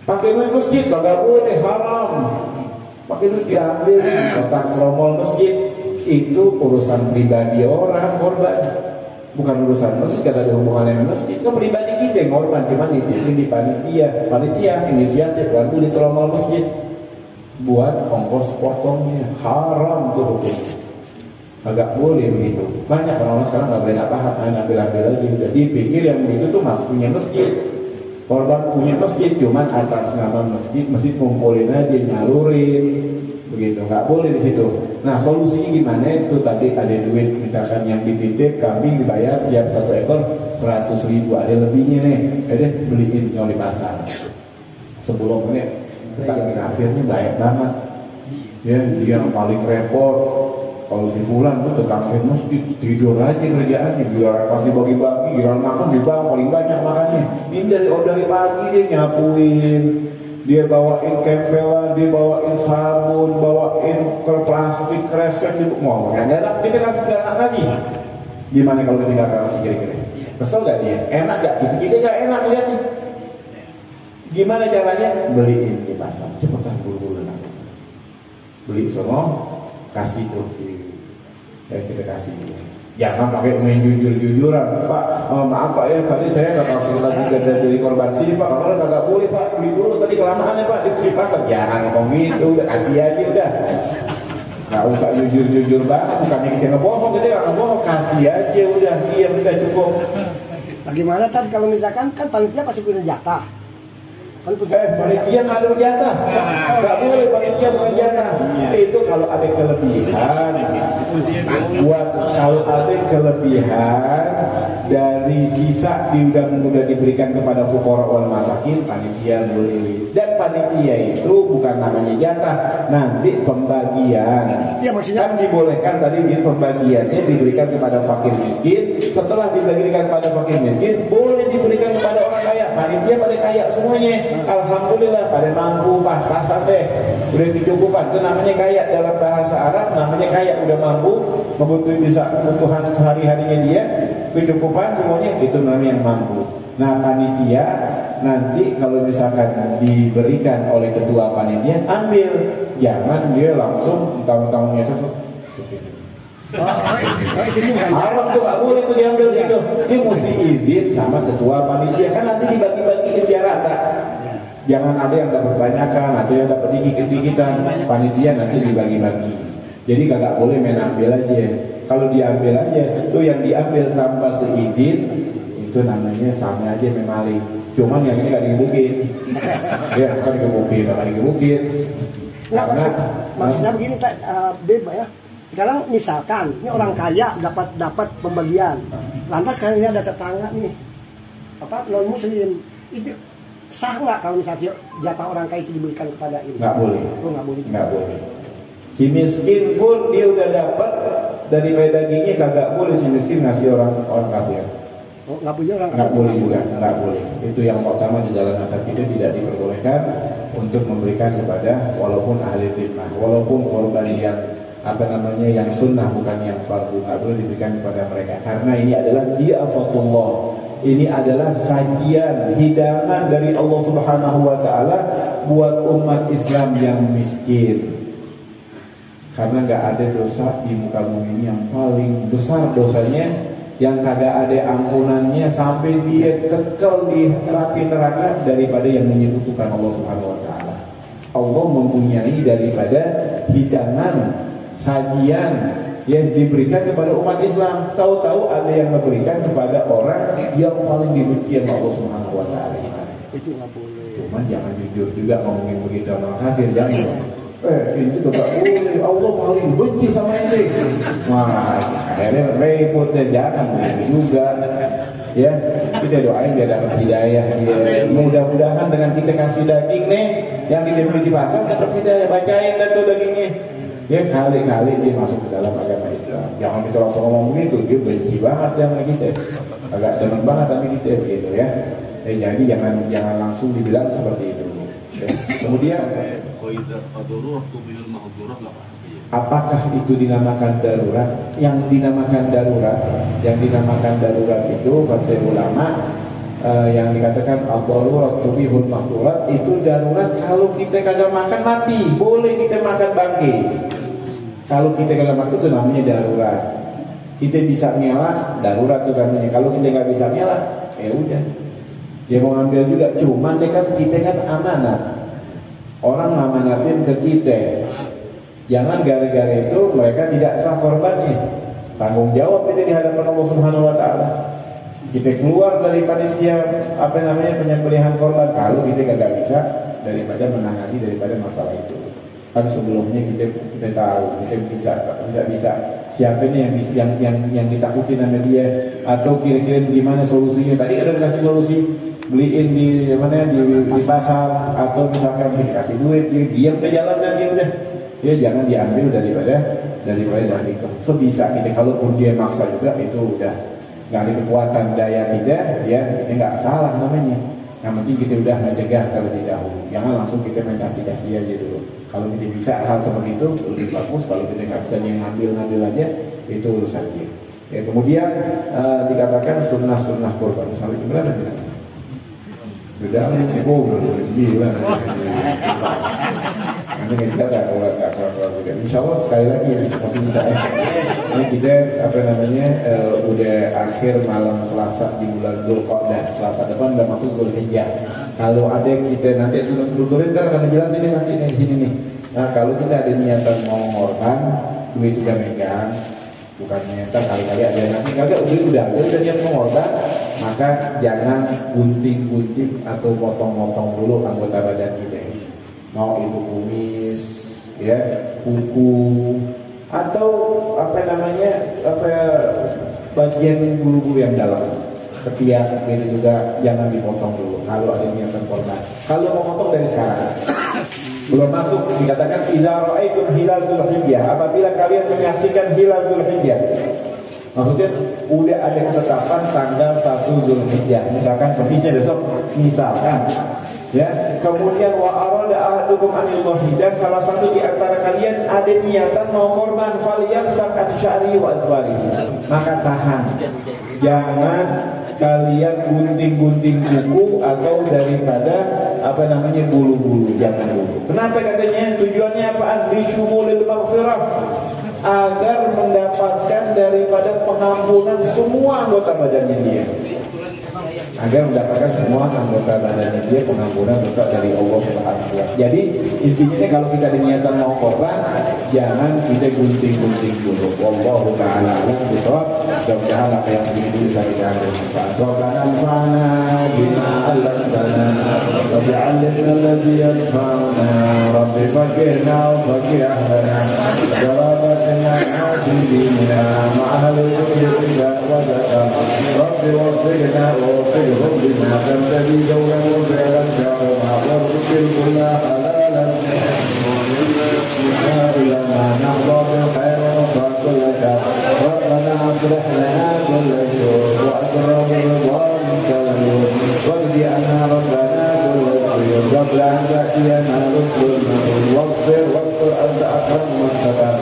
Pakai duit masjid kagak boleh, haram. Pakai duit diambil kotak tromol masjid. Itu urusan pribadi orang korban. Bukan urusan masjid, kagak ada hubungannya dengan masjid. Kan pribadi kita yang korban, cuman dititipin di panitia inisiatif bantu di tromol masjid buat ongkos potongnya. Haram tuh hukumnya. Agak boleh begitu. Banyak orang sekarang nggak paham, ambil lagi. Udah dipikir yang begitu tuh mas punya masjid, korban punya masjid, cuman atas nama masjid kumpulin aja, nyalurin, begitu. Nggak boleh di situ. Nah solusinya gimana? Itu tadi ada duit, misalkan yang dititip kambing dibayar tiap 1 ekor 100.000, ada lebihnya nih, beliin yang di pasar. Sebelum ini kita kafirnya banyak banget. Ya dia yang paling repot. Kalau si Fulan tuh tukang masjid tidur aja kerjaannya, biar pasti bagi-bagi, giliran makan juga paling banyak makannya. Ini dari pagi dia nyapuin, dia bawain kempelan, dia bawain sabun, bawain plastik kresek gitu. Ngomong nggak enak, kita nggak kasih. Gimana kalau kita nggak kasih kira-kira? Kesel nggak dia? Enak nggak? Kita nggak enak lihatnya. Gimana caranya? Beliin di pasar, cepetan buru-buru beli semua. Kasih instruksi dan kita kasih. Jangan pakai main jujur-jujuran. Pak, maaf Pak ya, tadi saya nggak kasih lagi dari korban sini Pak. Kalau nggak boleh Pak, beli dulu tadi kelamaan ya Pak di pasar. Jangan ngomong gitu, udah kasih aja udah. Nggak usah jujur-jujur banget. Bukannya kita ngebohong, kita nggak ngebohong, kasih aja udah. Iya udah cukup. Bagaimana kan kalau misalkan kan panitia pasti punya jatah. Panitia nggak ada jatah, nggak boleh panitia bukan jatah. Itu kalau ada kelebihan, kalau ada kelebihan dari sisa udah diberikan kepada fuqara wal masakin, panitia boleh. Dan panitia itu bukan namanya jatah, nanti pembagian. Ya, maksudnya kan dibolehkan tadi pembagiannya diberikan kepada fakir miskin. Setelah diberikan kepada fakir miskin, boleh diberikan kepada orang kaya. Panitia pada kaya semuanya. Alhamdulillah pada mampu pas-pasan deh, udah kecukupan. Itu namanya kaya dalam bahasa Arab, namanya kaya udah mampu bisa kebutuhan sehari-harinya dia, kecukupan semuanya, itu namanya yang mampu. Nah panitia nanti kalau misalkan diberikan oleh ketua panitia, ambil, jangan dia langsung tamu-tamunya sesuatu. Haram tuh gak boleh tuh diambil gitu. Dia mesti izin sama ketua panitia, kan nanti dibagi-bagi biar rata. Jangan ada yang dapat banyakan atau yang dapat dikit-dikitan. Panitia nanti dibagi-bagi. Jadi kagak boleh main ambil aja. Kalau diambil aja, tuh yang diambil tanpa seizin itu namanya sama aja memali. Cuman yang ini gak digebukin. Ya kan digebukin. Karena maksudnya begini Beb ya. Sekarang misalkan ini orang kaya dapat pembagian, lantas sekarang ini ada tetangga nih non muslim, itu sah nggak kalau misalnya jatah orang kaya itu diberikan kepada ini? Nggak boleh. Nggak boleh. Si miskin pun dia udah dapat dari dagingnya, kagak boleh si miskin ngasih orang kafir. Nggak punya orang kafir. Nggak boleh juga, nggak boleh. Itu yang pertama di dalam mazhab kita tidak diperbolehkan untuk memberikan kepada walaupun ahli fitnah, walaupun korban yang yang sunnah bukan yang fardu, nggak boleh diberikan kepada mereka karena ini adalah diafatullah, ini adalah sajian hidangan dari Allah Subhanahu wa taala buat umat Islam yang miskin. Karena nggak ada dosa di muka bumi ini yang paling besar dosanya yang kagak ada ampunannya sampai dia kekal di api neraka daripada yang menyekutukan Allah Subhanahu wa taala. Allah mempunyai daripada hidangan sajian yang diberikan kepada umat Islam. Tahu-tahu ada yang memberikan kepada orang yang paling dibenci sama Allah Subhanahu wa taala. Itu nggak boleh. Cuman jangan jujur juga ngomongin begitu sama kafir, jangan. Itu juga boleh, Allah paling benci sama ini. Wah, akhirnya repot dan jangan begitu juga. Ya, kita doain biar dapat hidayah. Ya. Mudah-mudahan dengan kita kasih daging nih, yang kita beli di pasar dapat hidayah. Bacain dah tuh dagingnya. Ya kali-kali dia masuk ke dalam agama Islam. Jangan kita langsung ngomong begitu, dia benci banget sama kita. Agak demen banget tapi kita begitu ya. Jadi jangan langsung dibilang seperti itu. Ya. Kemudian apakah itu dinamakan darurat? Yang dinamakan darurat itu kata ulama yang dikatakan ad-darurat tubihul mahzurat, itu darurat kalau kita kagak makan mati, boleh kita makan bangke. Kalau kita kagak makan itu namanya darurat. Kita bisa ngelak, darurat itu namanya. Kalau kita nggak bisa ngelak, ya udah. Dia mau ambil juga, cuman kita kan amanat. Orang ngamanatin ke kita. Jangan gara-gara itu mereka tidak sah korbannya. Tanggung jawab ini di hadapan Allah Subhanahu wa taala. Kita keluar dari panitia penyembelihan korban kalau kita nggak bisa daripada menangani daripada masalah itu. Kan sebelumnya kita tahu, kita bisa siapa ini yang ditakuti sama dia, atau kira-kira gimana solusinya. Tadi ada dikasih solusi, beliin di pasar, atau misalkan dikasih duit, dia diam ke jalan dan dia udah. Ya jangan diambil daripada dari sebisa kita. Kalaupun dia maksa juga itu udah nggak ada kekuatan daya kita, ya kita nggak salah namanya. Yang penting kita udah mencegah terlebih dahulu. Jangan langsung kita main kasih aja dulu. Kalau kita bisa hal seperti itu lebih bagus. Kalau kita nggak bisa ngambil aja, itu urusan dia. Ya, kemudian dikatakan sunnah kurban. Sampai berapa bilang? Udah bilang. Nanti kita nggak keluar. Insya Allah sekali lagi ya pasti bisa ya. Ini kita udah akhir malam Selasa di bulan Dzulqa'dah. Selasa depan udah masuk Dzulhijjah. Kalau ada kita nanti sudah sebetulnya ntar akan dijelasin ini nanti di sini nih. Nah kalau kita ada niatan mau ngorban, duit udah megang, bukan niatan kali-kali ada nanti kagak udah niat mau ngorban, maka jangan gunting-gunting atau potong-potong dulu anggota badan kita. Mau itu kumis, ya, kuku, atau bagian bulu-bulu yang dalam, ketiak itu juga jangan dipotong dulu. Kalau ada niatan korban, kalau mau potong dari sekarang, belum masuk dikatakan idza ra'aitum hilal dzulhijjah, apabila kalian menyaksikan hilal dzulhijjah. Maksudnya udah ada ketetapan tanggal 1 Dzulhijjah, misalkan perpisnya besok, misalkan. Ya, kemudian wa arada ahadukum an yudhi, dan salah satu di antara kalian ada niatan mau korban, falyamsak an sya'ri wa azwari, maka tahan, jangan kalian gunting-gunting kuku atau daripada bulu-bulu, jangan dulu. Kenapa katanya? Tujuannya apaan? Bisyumulil maghfirah, agar mendapatkan daripada pengampunan semua anggota badannya dia. Agar mendapatkan semua anggota badannya dia pengampunan dosa dari Allah Subhanahu wa taala. Jadi intinya kalau kita ada niatan mau korban, jangan kita gunting-gunting dulu. Wallahu taala alam bisawab. Mudah-mudahan apa yang begini bisa kita ambil manfaat. Rabbana anfa'na bima 'allamtana wa bi'allimna alladhi yanfa'una. Rabbi fakirna wa fakir ahlana. Jarabatna dinina ma'ahli dinina wa zakam. Rabbi wafiqna wa wafiqhum bima tamtadi dawlan wa bi'alan ja'alna warzuqil kulla halalan إلما نحظى بالخير ونصر كل شر ربنا أصلح لنا كل شر وأكرم الرضا منك اليوم واجزي عنا ربنا كل خير قبل أن تأتينا رسل المنون واغفر واستر أنت أكرم من ستر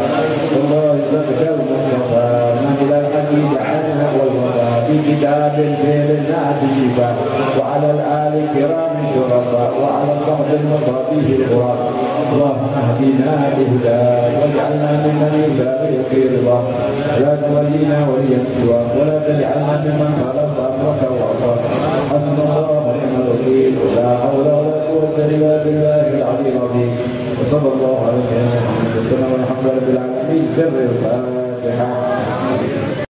الله يزكى المصطفى من إلى الحج جعلنا والوفا في كتاب في للناس شفاء وعلى الآل الكرام شرفاء وعلى الصحب المصابيح الغراب اللهم اهدنا بهداك واجعلنا ممن يسابق في رضاك لا تولينا وليا سواك ولا تجعلنا ممن خالف امرك وعصاك حسبنا الله ونعم الوكيل لا حول ولا قوه الا بالله العلي العظيم وصلى الله على سيدنا محمد وسلم والحمد لله رب العالمين سر الفاتحه. Al-Fatihah.